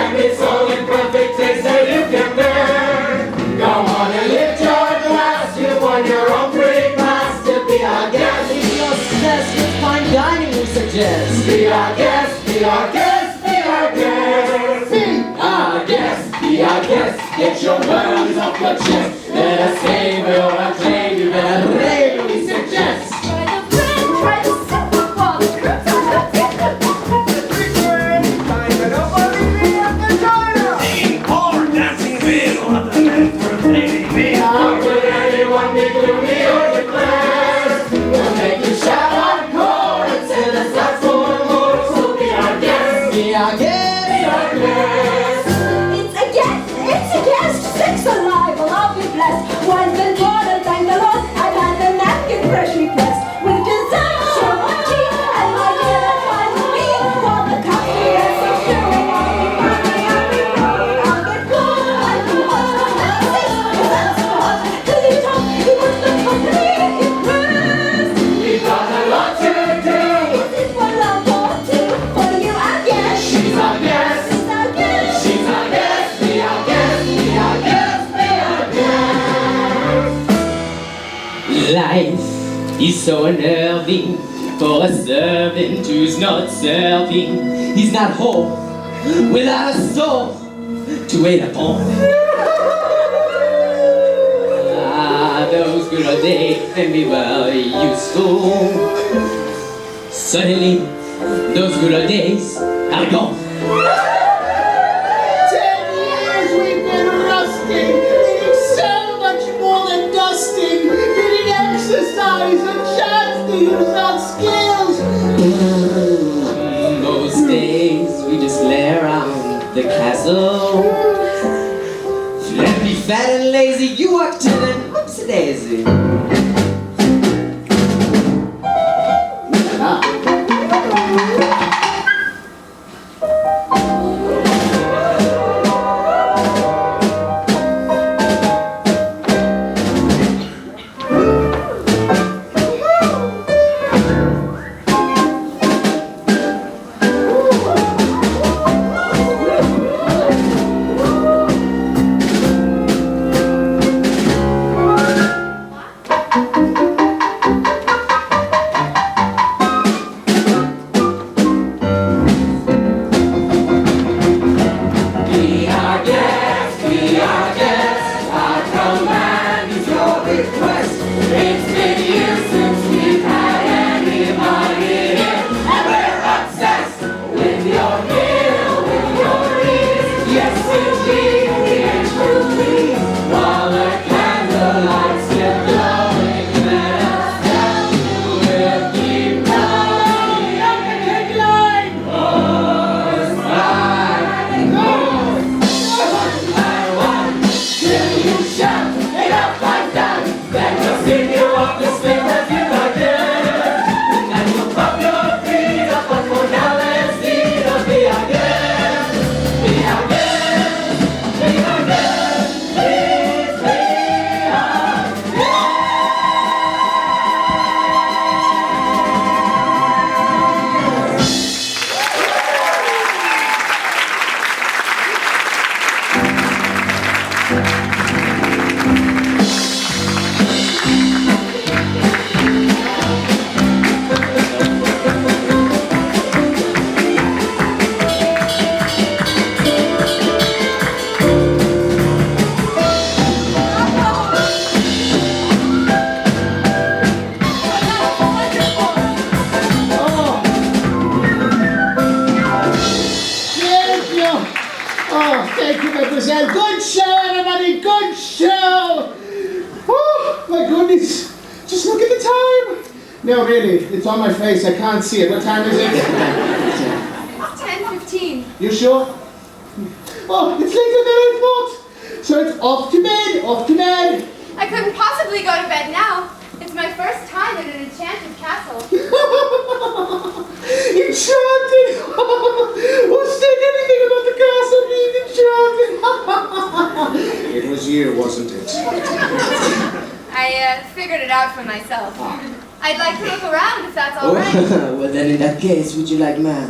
Perfect taste that you can bear. Get your worries off your chest. Let us save your acclaim. You better bravely suggest. Try the bread, try the soup, while the crooks are Singing poor, dancing fiddle, what the men for blaming me. How could anyone be gloomy or depressed? We'll make you shout encore until the stars for more. So be our guest, be our guest, be our guest. It's a guest, six alive, well I'll be blessed. Once and born and thank the Lord, I've had the napkin freshly pressed. With dessert, so much tea, and my dear, that's fine with me. While the coffee is so sure, I'll be happy, I'll be proud. I'll get cold, I'll be hot, I'll sing, 'cause that's so hot. Till you talk, you put the company impressed. We've got a lot to do. Is this what I'll want to? For you, I guess. She's our guest. She's our guest. She's our guest. Be our guest. Be our guest. Be our guest. Life is so unnerving for a servant who's not serving. He's not whole without a soul to wait upon. Those good old days can be well useful. Suddenly, those good old days are gone. 10 years we've been rusting, needing so much more than dusting, needing exercise and chance to use our skills. Most days we just lay around the castle. Let me fat and lazy, you walk to an upsy daisy. Good show, everybody, good show! Oh, my goodness. Just look at the time. No, really, it's on my face. I can't see it. What time is it? 10:15. You sure? Oh, it's later than I thought. So it's off to bed, off to bed. I couldn't possibly go to bed now. It's my first time in an enchanted castle. Enchanted! Who said anything about the castle being enchanted? It was you, wasn't it? I figured it out for myself. I'd like to look around if that's all right. Well, then in that case, would you like my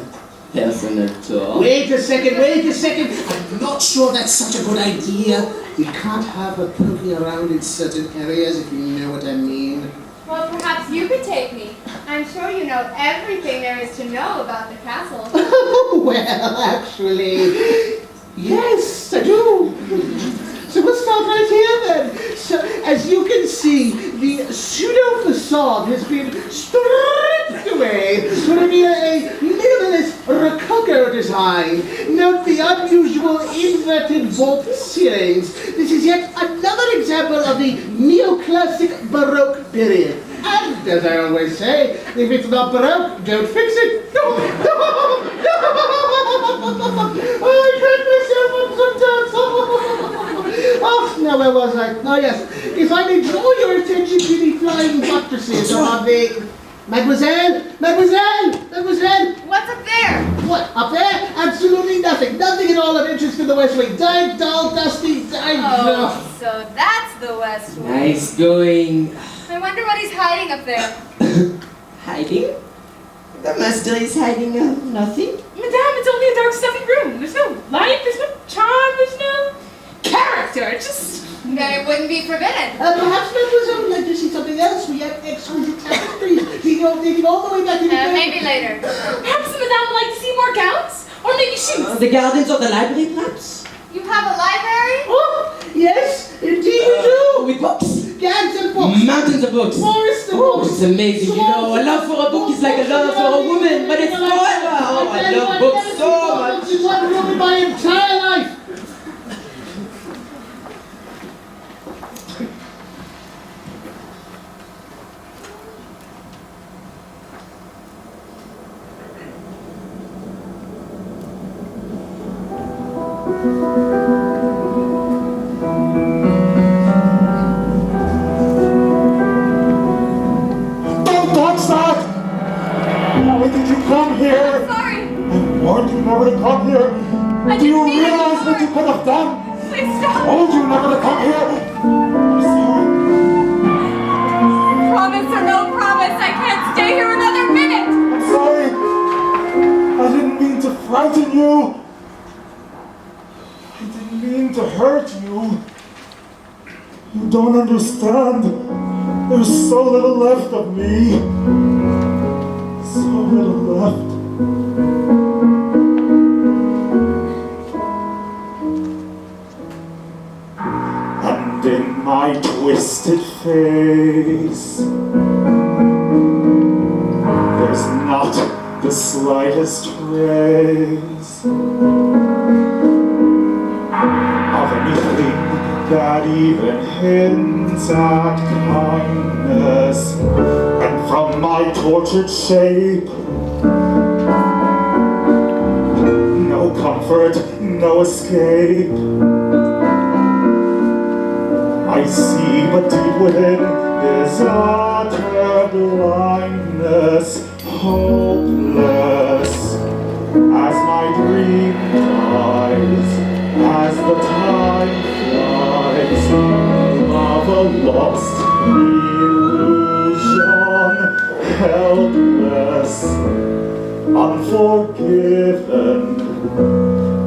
personal tour? Wait a second. I'm not sure that's such a good idea. You can't have her poking around in certain areas, if you know what I mean. Well, perhaps you could take me. I'm sure you know everything there is to know about the castle. Well, actually, yes, I do. As you can see, the pseudo-facade has been stripped away to reveal a minimalist Rococo design. Note the unusual inverted vault ceilings. This is yet another example of the neoclassic Baroque period. And, as I always say, if it's not Baroque, don't fix it. I can't myself up sometimes. Oh, now where was I? Oh, yes. If I may draw your attention to the flying buttresses of the... Mademoiselle! What's up there? What, up there? Absolutely nothing. Nothing at all of interest in the West Wing. Dyed, dull, dusty, Oh, so that's the West Wing. Nice going. I wonder what he's hiding up there. Hiding? The master is hiding nothing. Madame, it's only a dark, stuffy room. There's no light, there's no charm, there's no character. It's just... Then it wouldn't be forbidden. Perhaps Mademoiselle would like to see something else. We have exquisite tapestries. Dating all the way back to the... Maybe later. Perhaps Madame would like to see more gowns? Or maybe shoes? The gardens of the library, perhaps? You have a library? Oh, yes, indeed you do. With books? Gags and books. Mountains of books. Forests of Oh, books. it's amazing. You know, a love for a book is like a love for a woman, but it's forever. Oh, I love books so much. It's what ruined my entire life. Don't touch that! Why did you come here? I'm sorry. I warned you never to come here. Do you mean it. realize what you could have done? Please I stop. told you never to come here. I'm sorry. Promise or no promise, I can't stay here another minute. I'm sorry. I didn't mean to frighten you. I didn't mean to hurt you. You don't understand. There's so little left of me. So little left. And in my twisted face, there's not the slightest trace of anything that even hints at kindness. And from my tortured shape, no comfort, no escape. I see, but deep within is utter blindness, hopeless. As my dream dies, as the time flies, of a lost illusion, helpless, unforgiven,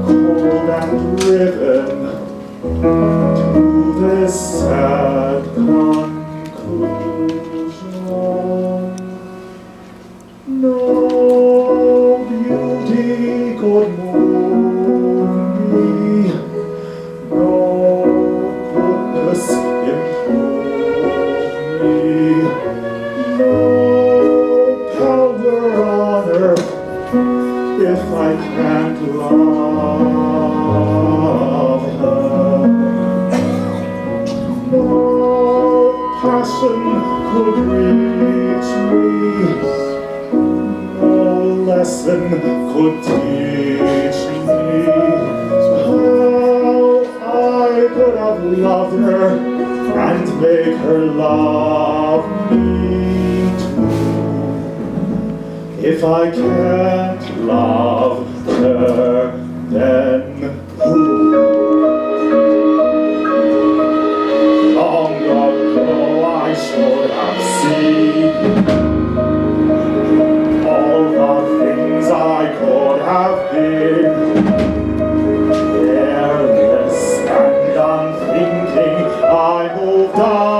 cold and driven to this sad conclusion. No beauty could move me, no goodness improve me, no power on earth if I can't love her. No passion could reach me, no lesson could teach me how I could have loved her and make her love me too. If I can't love her, then who? Long ago I should have seen all the things I could have been. Careless and unthinking, I moved on.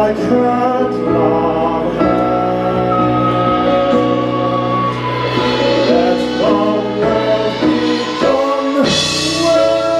I can't love her. Let the world be done with.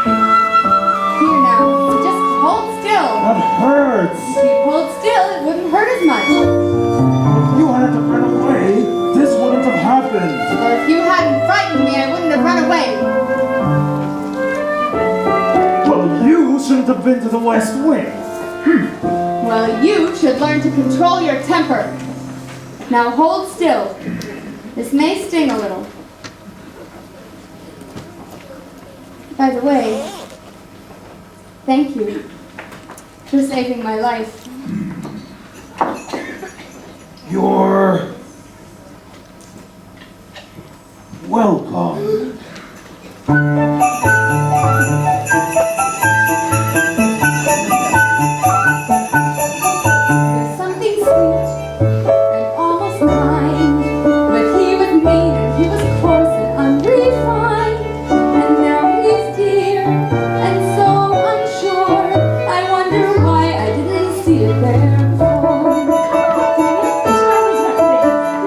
Here now, just hold still. That hurts. If you hold still, it wouldn't hurt as much. If you hadn't run away, this wouldn't have happened. Well, if you hadn't frightened me, I wouldn't have run away. Well, you shouldn't have been to the West Wing. Well, you should learn to control your temper. Now hold still. This may sting a little. By the way, thank you for saving my life. You're welcome. There's something sweet and almost kind. But he was mean and he was coarse and unrefined. And now he's dear and so unsure. I wonder why I didn't see it there before.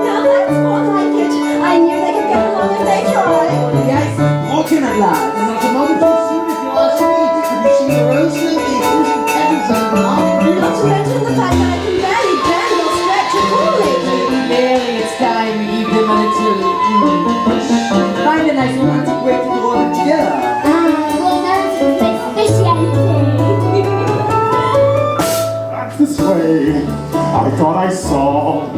Now that's more like it. I knew they could get along if they tried. Yes, looking at life. And not a moment too soon if you ask me. Have you seen a rose lately? Heavens and love. Not to mention the fact that I can barely bend or stretch at all lately. Clearly it's time we give them a little find a nice romantic way to draw them together. Romance is my specialty. That's this way. I thought I saw.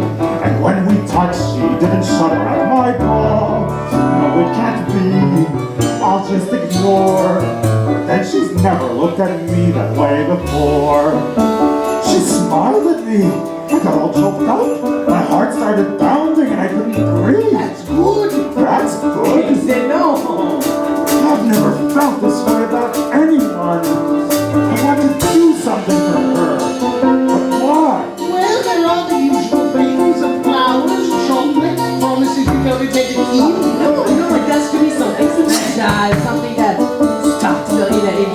And when we touched, she didn't shudder at my paw. No, it can't be. I'll just ignore. But then she's never looked at me that way before. She smiled at me. I got all choked up. My heart started pounding and I couldn't breathe. That's good. That's good. You say no. I've never felt this way about anyone. I want to do something for her. But why? Well, there are the usual things of flowers, chocolate, promises you go to take a key. No, it has to be something special, something that starts the inner ear.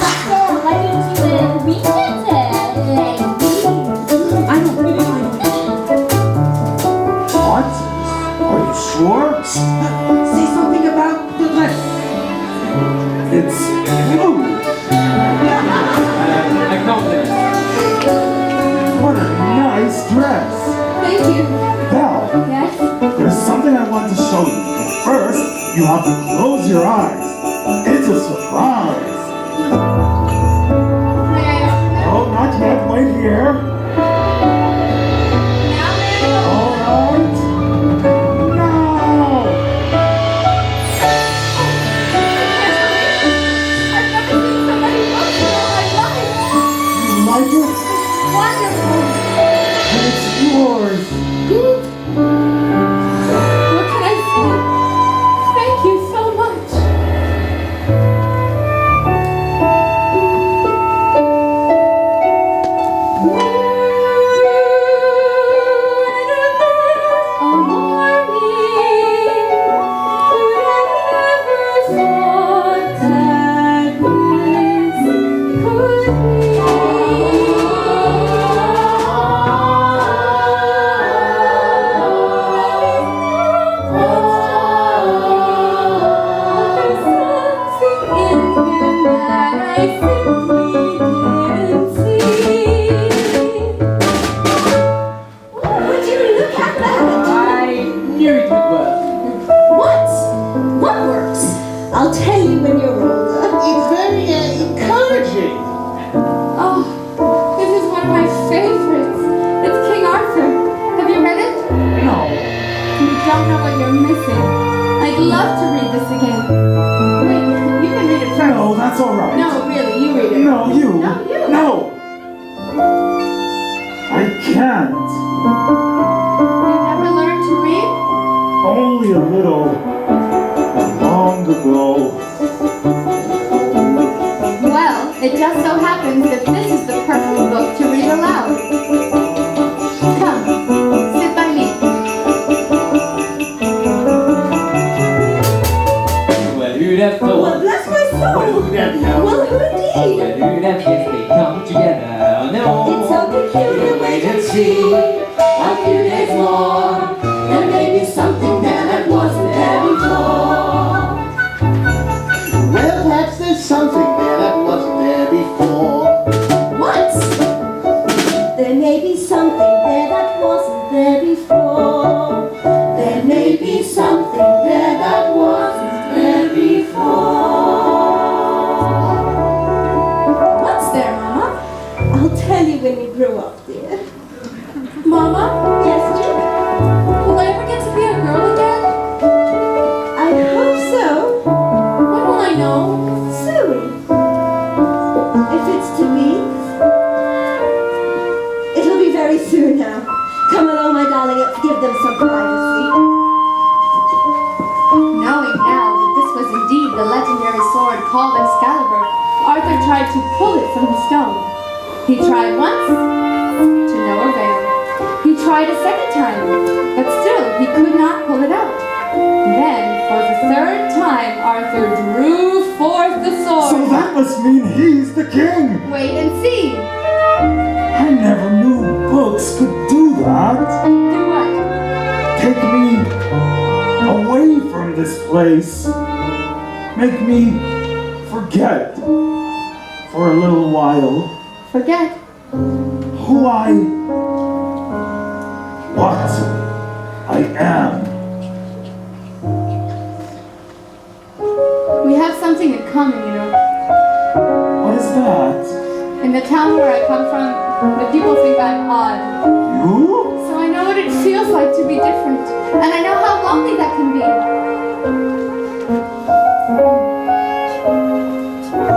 Marcel, why don't you read it? I don't really mind. What? Are you sure? Say something about the dress. It's blue. A compliment. What a nice dress. Thank you. Belle, Yes? there's something I want to show you. First, you have to close your eyes. It's a surprise. May I open it? Oh, not yet. Wait here. Now may I open All right. Now. I've never seen somebody look so in my life. You like it? Wonderful. And it's yours. What can I say? Thank you so much. knew it would work. What? What works? I'll tell you when you're older. It's very encouraging. Oh, this is one of my favorites. It's King Arthur. Have you read it? No. You don't know what you're missing. I'd love to read this again. Wait, you can read it first. No, that's all right. No, really, you read it. No, you. No, you. No. I can't. You never learned to read? Only a little. Long ago. Well, it just so happens that this is the perfect book to read aloud. Come, sit by me. Well, who'd have thought? Well, bless my soul. Well, who'd have known? Well, who indeed? Well, who'd have guessed they come together? No. It's so peculiar. Wait and see. A few days more. There may be something there that wasn't there before. Well, perhaps there's something there that wasn't there before. What? There may be something there that wasn't there before. There may be something there that wasn't there before. What's there, Mama? I'll tell you when we grow up, dear. Mama, Yes, Jim? will I ever get to be a girl again? I hope so. When will I know? Soon. If it's to be. It'll be very soon now. Come along, my darling, let's give them some privacy. Knowing now that this was indeed the legendary sword called Excalibur, Arthur tried to pull it from the stone. He tried once, to no avail. He tried a second time, but still he could not pull it out. Then, for the third time, Arthur drew forth the sword. So that must mean he's the king. Wait and see. I never knew books could do that. Do what? Take me away from this place. Make me forget for a little while Forget. who what I am. We have something in common, you know. What is that? In the town where I come from, the people think I'm odd. You? So I know what it feels like to be different. And I know how lonely that can be.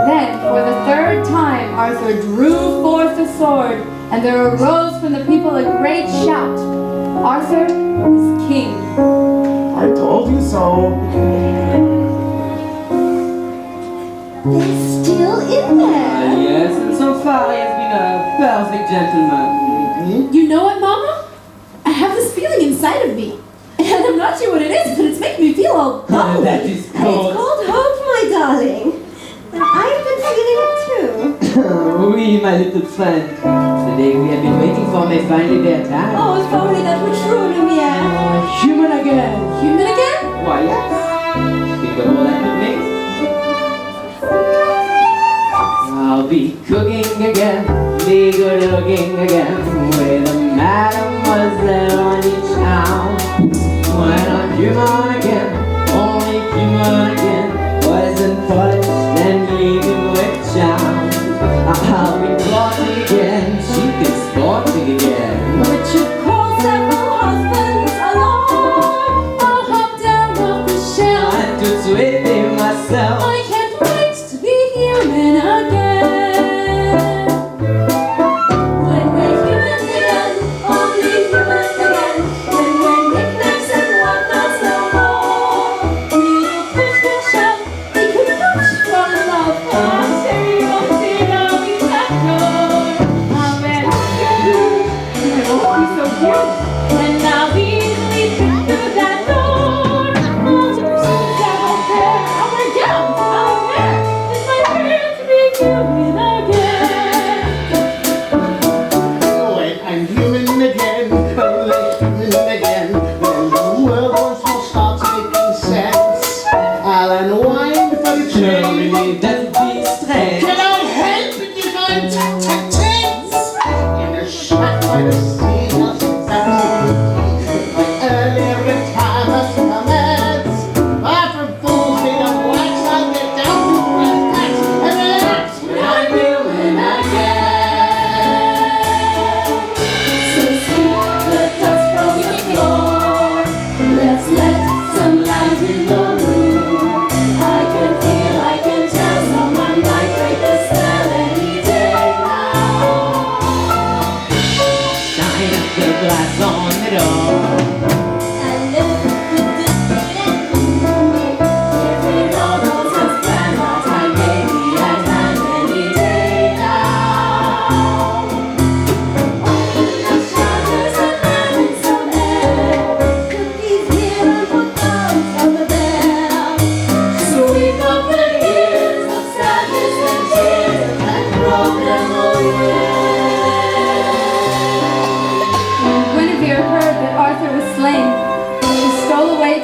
Then, for the third time, Arthur drew forth the sword, and there arose from the people a great shout. Arthur is king. I told you so. They're still in there. Yes, and so far he has been a perfect gentleman. You know what, Mama? I have this feeling inside of me. And I'm not sure what it is, but it's making me feel all bubbly. That is And it's called hope, my darling. And I've been feeling it too. Oui, my little friend. The day we have been waiting for may finally be at hand. Oh, if only that were true, Lumiere. Human again. Human again? Why, yes. Think of all that could make. I'll be cooking again, be good looking again, with a mademoiselle on each arm. When I'm human again, only human again, poison polished and leaving with charm. I'll be plotting again, she can sporting again. But you call several husbands along. I'll hop down off the shelf. I'm too sweet to myself. I can't wait to be human again. When we're humans again, only humans again. When we're knickknacks and whatnots no more. Little fish can shout, they could push for love. Oh, say, now we let go. How many I won't be so cute. And I'll easily fit through that door. All the pursuits out there, our gowns, our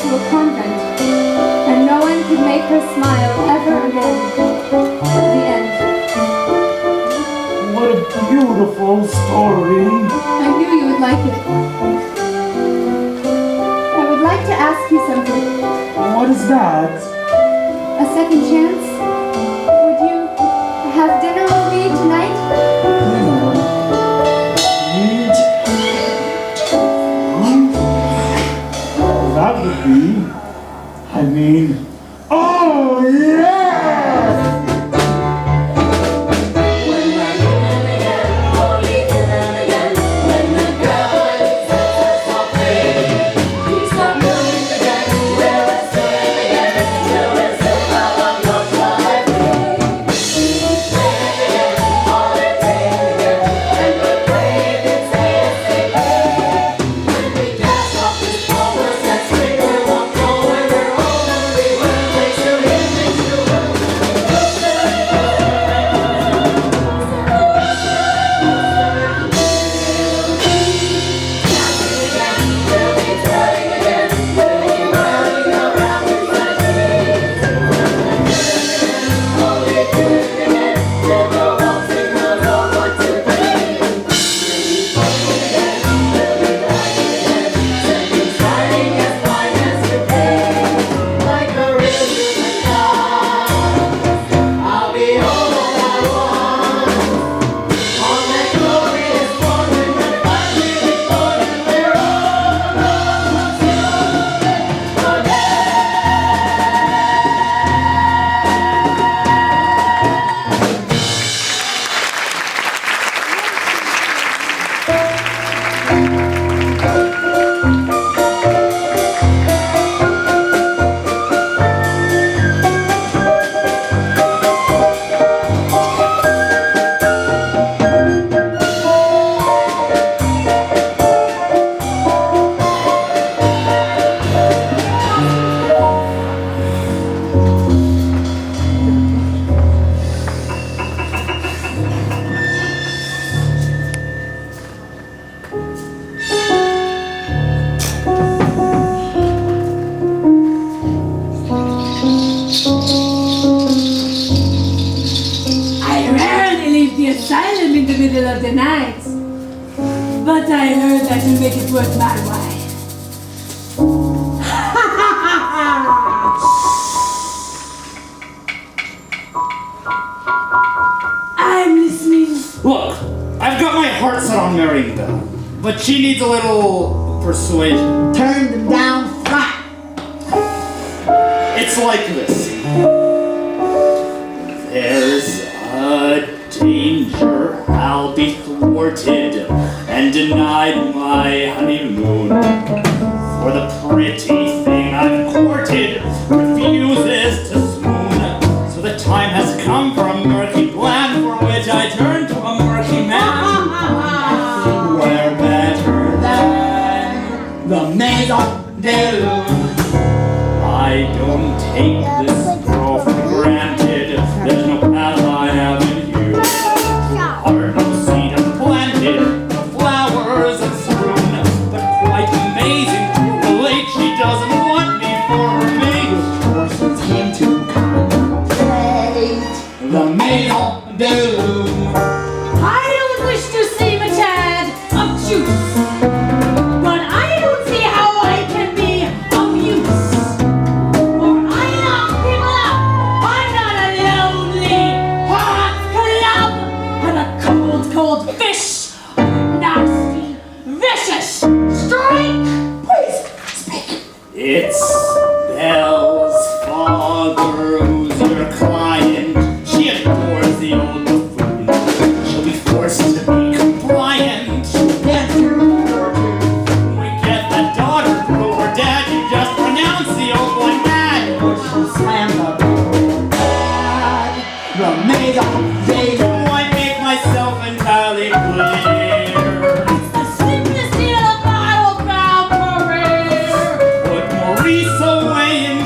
to a convent, and no one could make her smile ever again. The end. What a beautiful story. I knew you would like it. I would like to ask you something. What is that? A second chance? Would you have dinner with me tonight? That would be, I mean, oh yes! She needs a little persuasion. Turn them down flat. It's like this. There's a danger I'll be thwarted and denied my honeymoon. For the pretty thing I've courted refuses to swoon. So the time has come for a murky plan for which I turn to a murky man. The Maison, Belle. I don't take this girl for granted. There's no path I haven't used. Heart no seed unplanted, no flowers unstrewn. But quite amazing to relate, she doesn't want me for her mate. Forces him to contemplate the Maison, Belle. I don't wish to seem a tad obtuse. It's Belle's father who's your client. She adores the old buffoon. She'll be forced to be compliant. When we get that daughter through her dad, you just pronounce the old boy mad. She'll slam the door. The Maison, Belle. Do I make myself entirely clear? Away in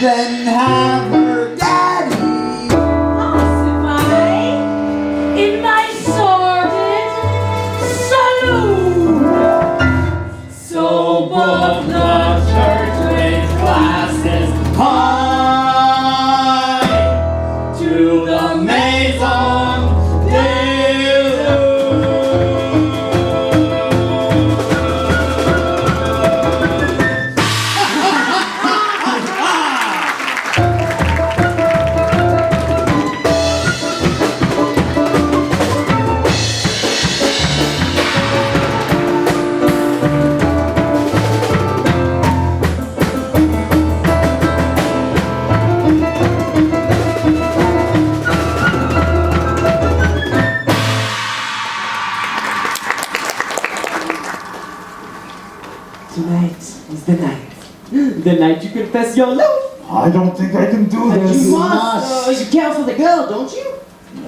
then have her daddy. Occupy in my sordid saloon. So both the church raised glasses high to the Maison Tonight is the night. The night you confess your love. I don't think I can do this. You must. You care for the girl, don't you?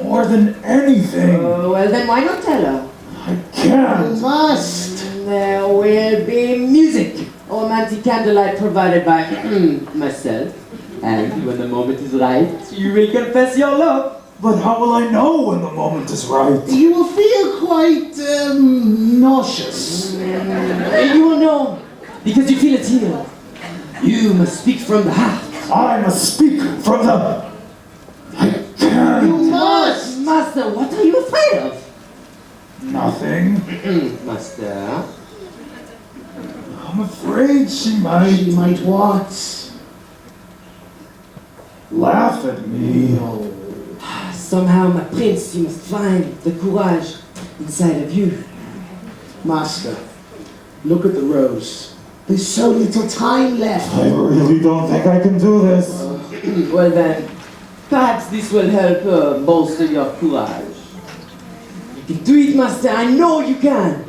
More than anything. Well, then why not tell her? I can't. Must. There will be music. Romantic candlelight provided by myself. And when the moment is right, you will confess your love. But how will I know when the moment is right? You will feel quite nauseous. You will know because you feel it here. You must speak from the heart. I must speak from the... I can't. You must. Master, what are you afraid of? Nothing. Master. I'm afraid she might... She might what? laugh at me. Somehow, my prince, you must find the courage inside of you. Master, look at the rose. There's so little time left. I really don't think I can do this. Well then, perhaps this will help bolster your courage. You can do it, master. I know you can.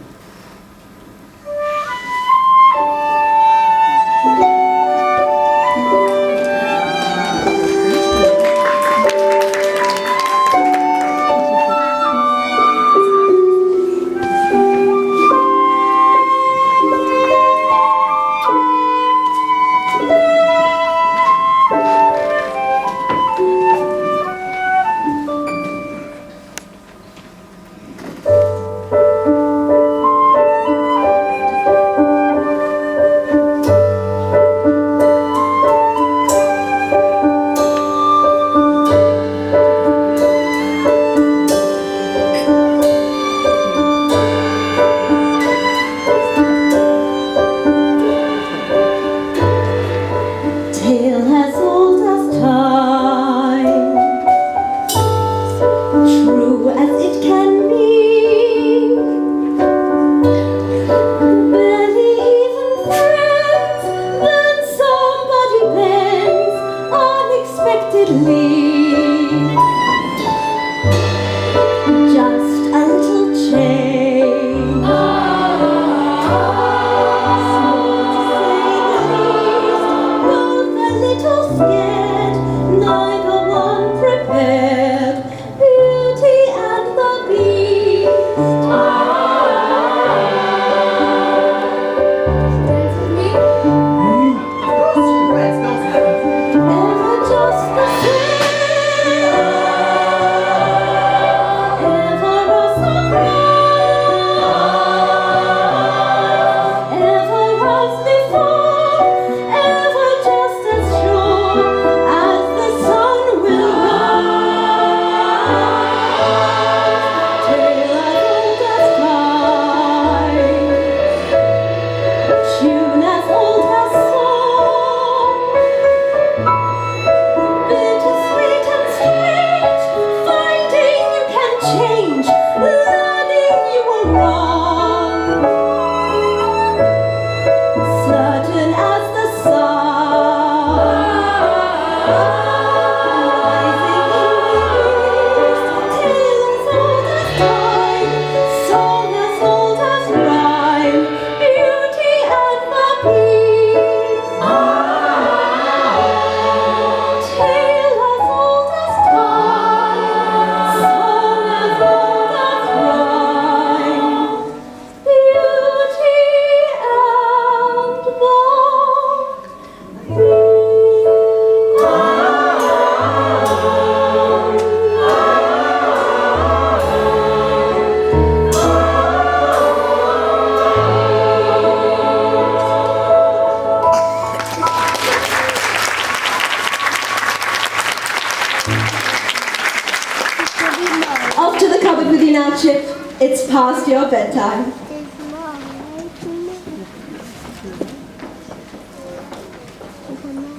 on, Chip. It's past your bedtime.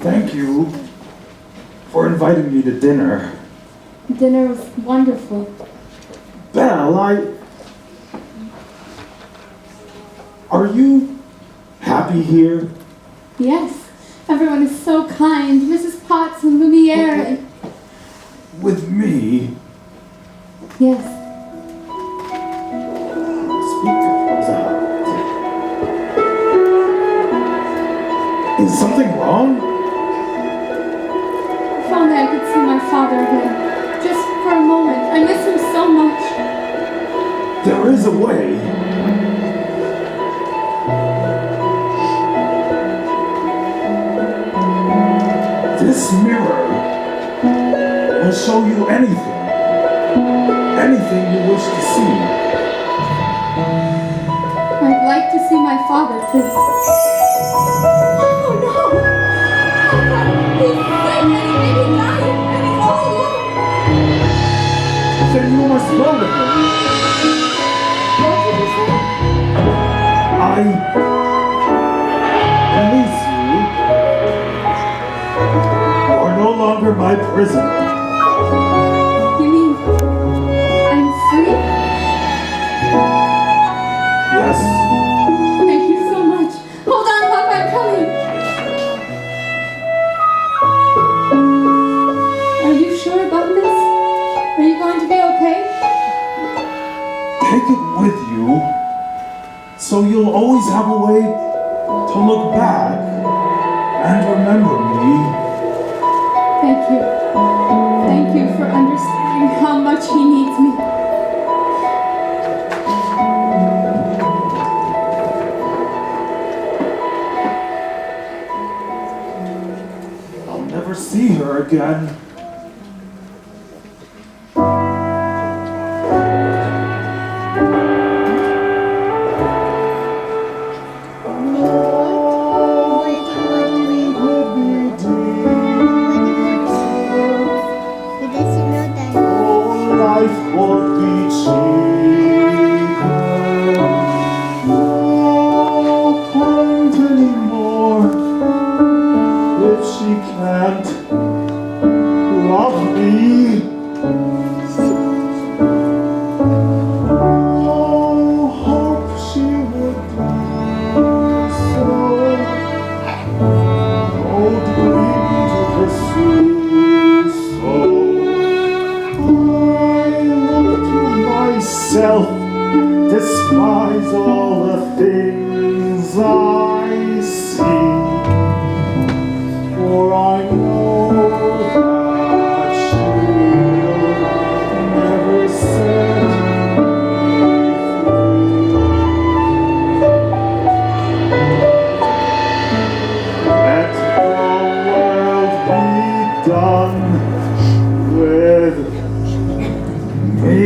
Thank you for inviting me to dinner. Dinner was wonderful. Belle, Are you happy here? Yes, everyone is so kind. Mrs. Potts and Lumiere and... With me? Yes. Speak up. Is something wrong? If only I could see my father again. Just for a moment. I miss him so much. There is a way. This mirror will show you anything. Anything you wish to see. I'd like to see my father, please. Oh no! He's sick and he may be dying and he's all alone. Then you must go to him. What did you say? I release you. You are no longer my prisoner. You mean I'm free? Yes. Thank you so much. Hold on, Papa, I'm coming. Are you sure about this? Are you going to be okay? Take it with you, so you'll always have a way to look back and remember me. Thank you. Thank you for understanding how much he needs me. I'll never see her again. Despise all the things I see, for I know that she'll never set me free. Let the world be done with me.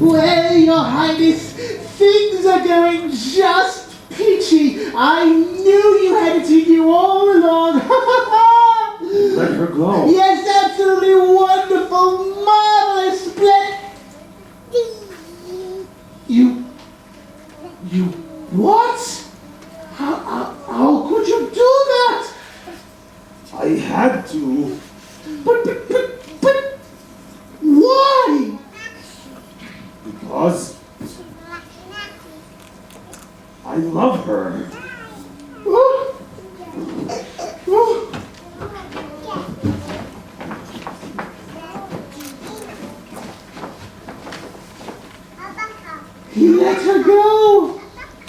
Well, Your Highness, things are going just peachy. I knew you had it in you all along. Let her go. Yes, absolutely wonderful, marvelous, You what? How could you do that? I had to. But why? Because I love her. He let her go.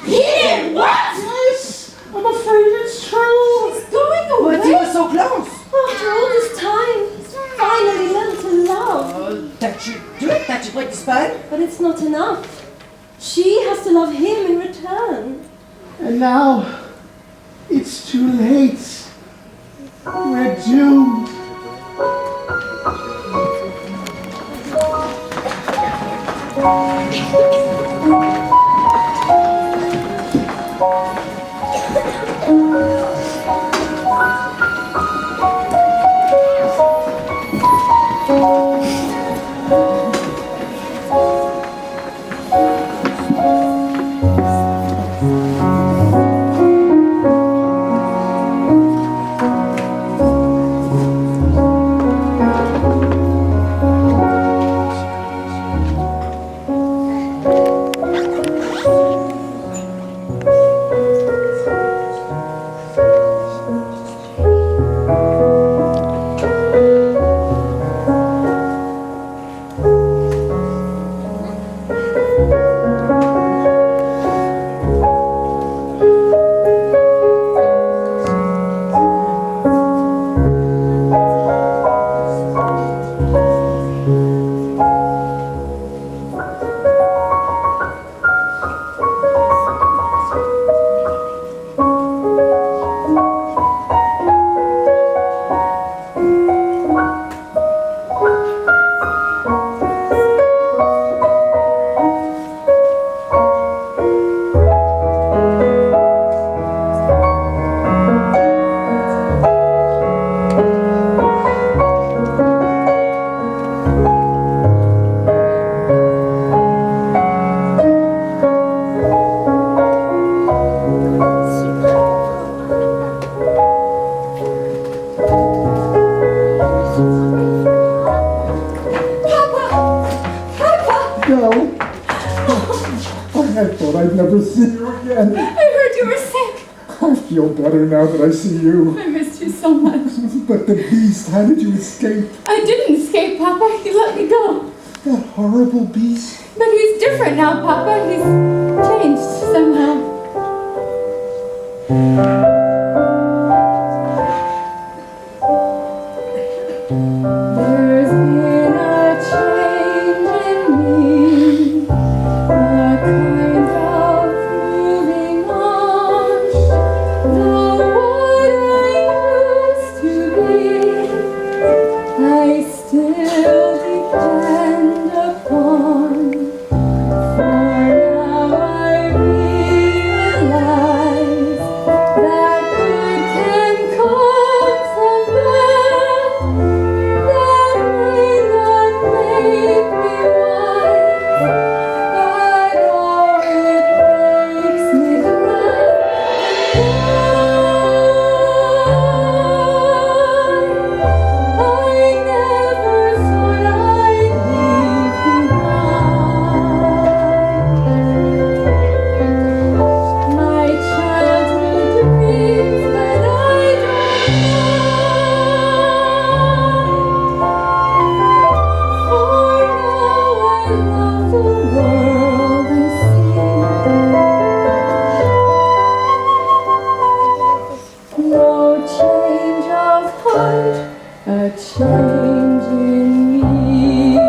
He did what? Yes, I'm afraid it's true. He's going away. But he was so close. After all this time, he's finally learned to love. That should do it. That should break the spell. But it's not enough. She has to love him in return. And now, it's too late. We're doomed. I thought I'd never see you again. I heard you were sick. I feel better now that I see you. I missed you so much. But the beast, how did you escape? I didn't escape, Papa. He let me go. That horrible beast? But he's different now, Papa. He's changed somehow. There's been a change in me, a kind of moving on. Though what I used to be, I still depend upon. For now I realize that good can come from bad. That may not make me wise, but oh, it makes me glad. I never thought I'd leave behind my childhood dreams, but I don't know. For now I love the world I see. No change of heart, a change in me.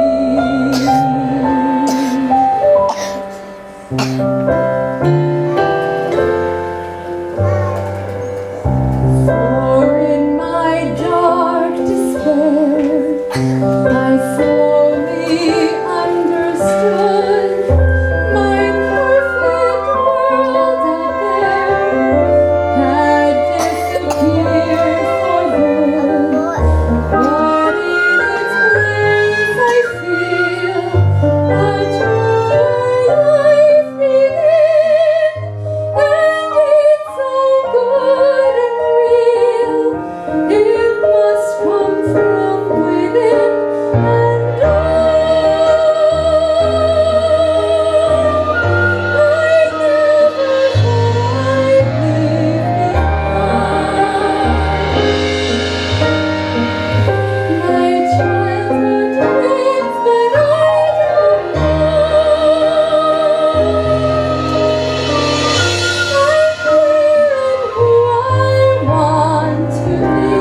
For in my dark despair, I slowly understood my perfect world out there had disappeared for good. But in its place I feel a truer life begin, and it's so good and real. It must come from within, and I never thought I'd leave behind my childhood dreams, but I don't know. I'm where and who I want to be.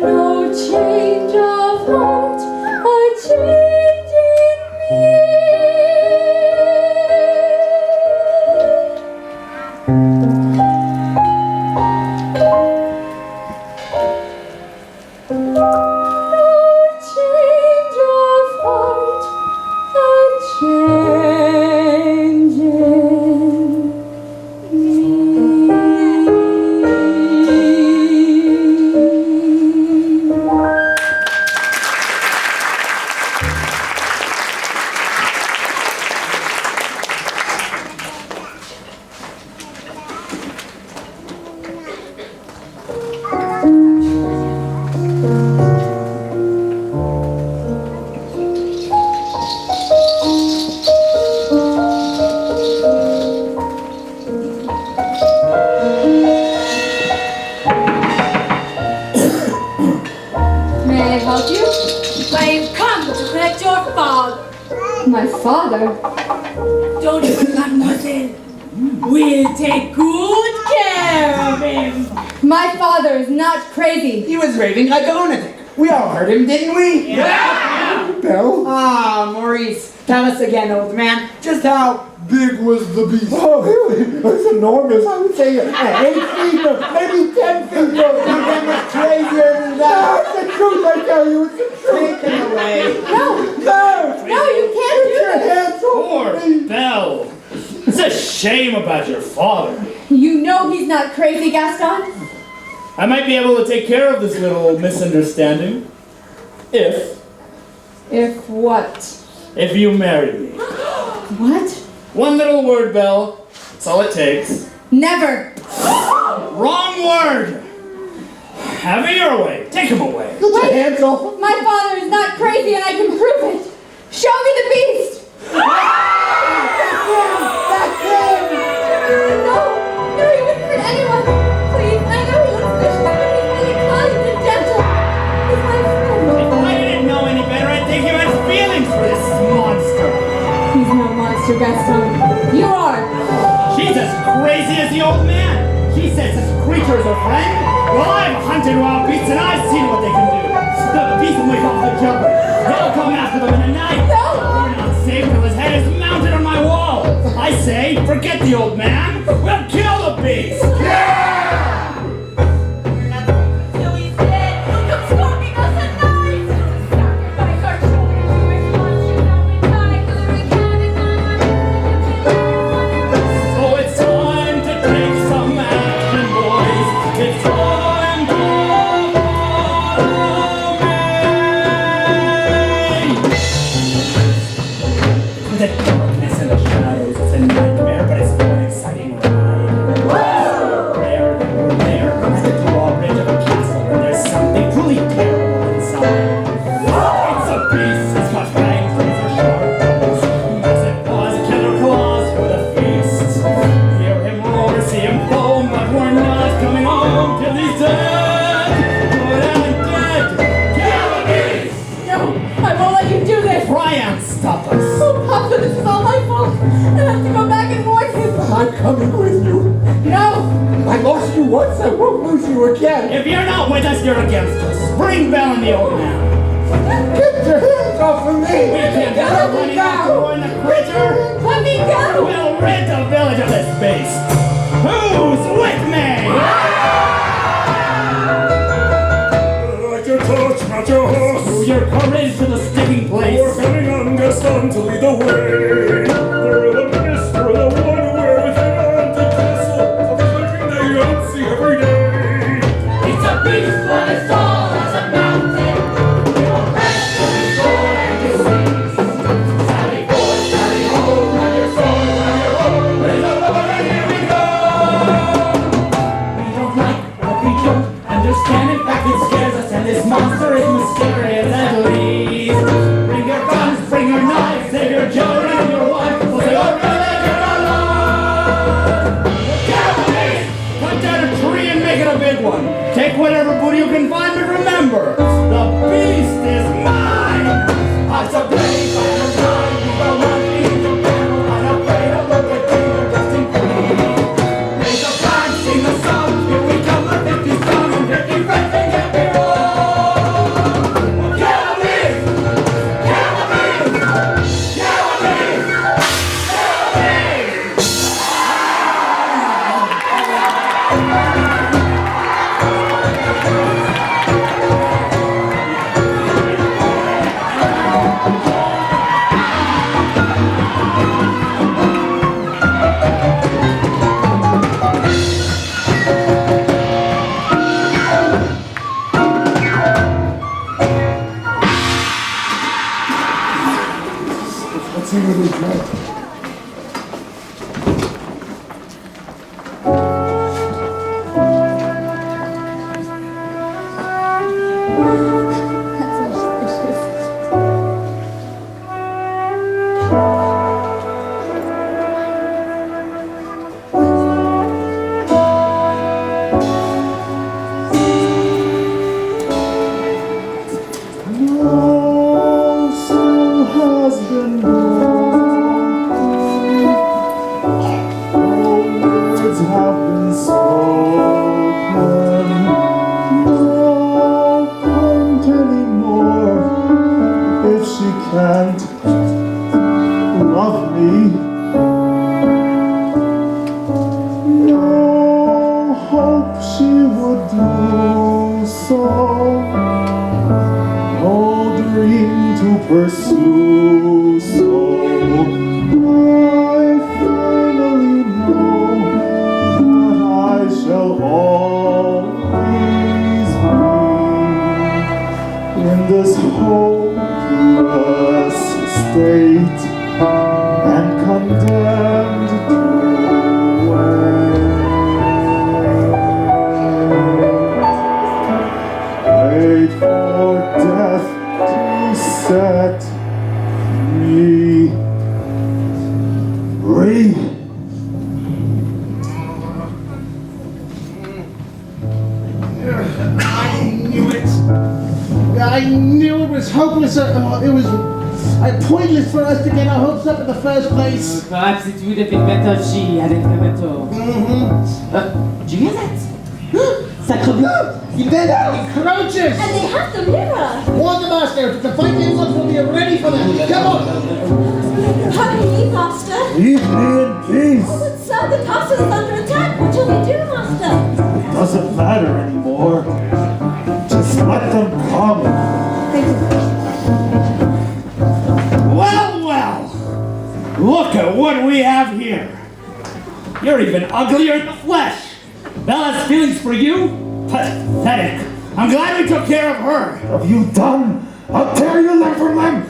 No change of heart, a change in me. No change of heart, a change in me. May I help you? I've come to collect your father. My father? Don't you, mademoiselle? We'll take good care of him. My father is not crazy. He was raving like a lunatic. We all heard him, didn't we? Belle? Ah, Maurice, tell us again, old man, just how Big was the beast. Oh, it was enormous. I would say 8 feet, or maybe 10 feet. you think was crazier than that. That's the truth, I tell you. It's the truth. Take him away. No, you can't do Your this. hands off Poor me. Belle. It's a shame about your father. You know he's not crazy, Gaston. I might be able to take care of this little misunderstanding. If what? If you marry me. What? One little word, Belle. That's all it takes. Never. Wrong word! Have it your way. Take him away. Get your hands off. My father is not crazy and I can prove it. Master Gaston. You are. She's as crazy as the old man. She says this creature is a friend. Well, I've hunted wild beasts and I've seen what they can do. The beast will make off the jumper. They'll come after them in the night. No! We're not safe till his head is mounted on my wall. I say, forget the old man. We'll kill the beast. Till he's dead, he'll come stalking us at night. Sacrifice our children to his monsters that we die, clearing havoc on our So it's time to take some action, boys. It's time to follow me. The darkness and the shadows, it's a nightmare, but it's an exciting ride. We're there, at the drawbridge of a castle, and there's something truly terrible inside. It's a beast, it's got fangs, razor sharp claws, massive paws, killer claws for the feast. Hear him roar, see him foam, but we're not coming home till he's dead. Good and dead. Kill the beast! No, I won't let you do this. Try and stop us. Oh, Papa, this is all my fault. I have to go back and warn him. I'm coming with you. No! I lost you once, I won't lose you again. If you're not with us, you're against us. Bring Belle and the old man. Get your hands off of me. We can't do running after one the creature. Let me go! We'll rid the village of this beast. Who's with me? Like your torch, not your horse. Through your courage to the sticking place. We're coming on Gaston to lead the way. Through the mist, through the one where within Entr'acte castle, of the country they don't see every day. It's a beast, but it's tall as a mountain. We will rest till we soar and disease. Sally forth, sally home, run your sword, run your own. Raise the Lord and here we go. We don't like what we don't understand. In fact, it scares us, and this monster is mysterious at least. Bring your guns, bring your knives, save your children and your wife. We'll say, oh, religion alone. Kill the beast! Cut down a tree and make it a big one. Take whatever booty you can find, but remember, the beast is mine. I'm so brave, I'm so kind. We will not leave the battle. I'm afraid of what we're doing, just in case. Raise the flag, sing the song. Here we come, the 50 strong and 50 friends, and get me wrong. Kill the beast! Kill the beast! Kill the beast! Kill the beast! Let's see what he's like. No soul has been broken. No words have been spoken. No point anymore if she can't love me. No hope she would do so. No dream to pursue, so I finally know that I shall always be in this hopeless state and condemned to wait for death to set me free. I knew it was hopeless. It was Pointless for us to get our hopes up in the first place. Perhaps it would have been better if she hadn't come at all. Do you hear that? Sacrebleu! Il Encroachers! And they have the mirror. Warn the master. The fighting looks will be ready for them. Come on. How do you leave, master? Leave me in peace. Oh, but sir, the castle is under attack. What shall we do, master? It doesn't matter anymore. Just let them come. Well, look at what we have here. You're even uglier in the flesh. Belle has feelings for you? Pathetic. I'm glad we took care of her. Have you done? I'll tear your leg from them.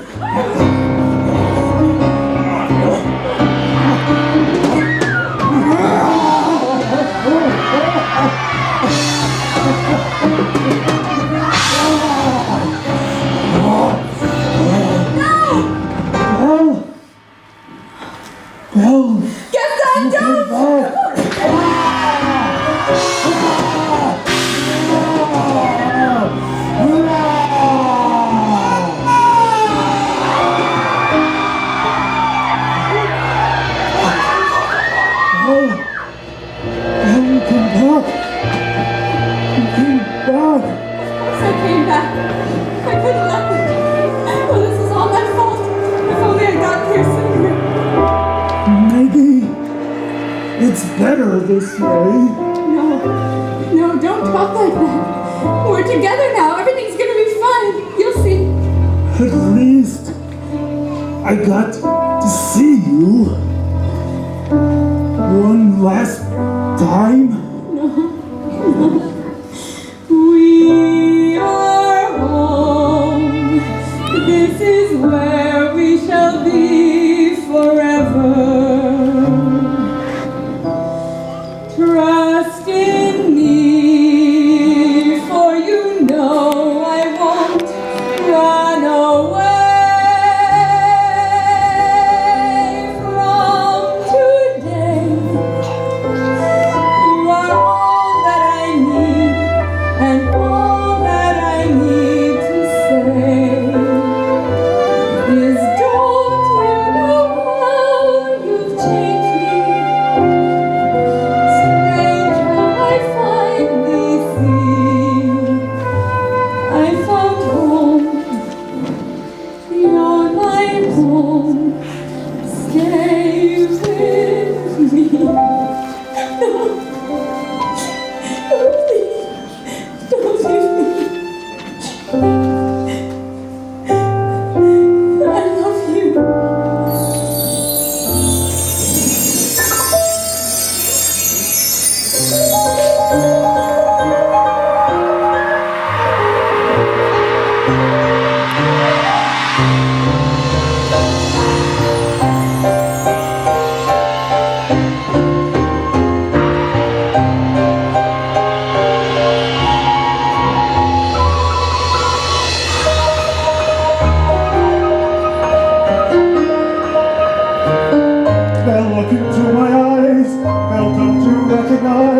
Belle! Gaston, don't! I came back. I couldn't let them. Oh, this is all my fault. If only I got here sooner. Maybe it's better this way. No, don't talk like that. We're together now. Everything's gonna be fine. You'll see. At least I got to see you one last time. No. We are home. This is where we shall be forever. Trust in me, for you know I won't run away from today. You are all that I need, and all that I need to say is, don't you know how you've changed me? Strange how I finally see I found home. You're my home. Stay with me. Don't leave me. I love you. Belle, look into my eyes. Belle, don't you recognize?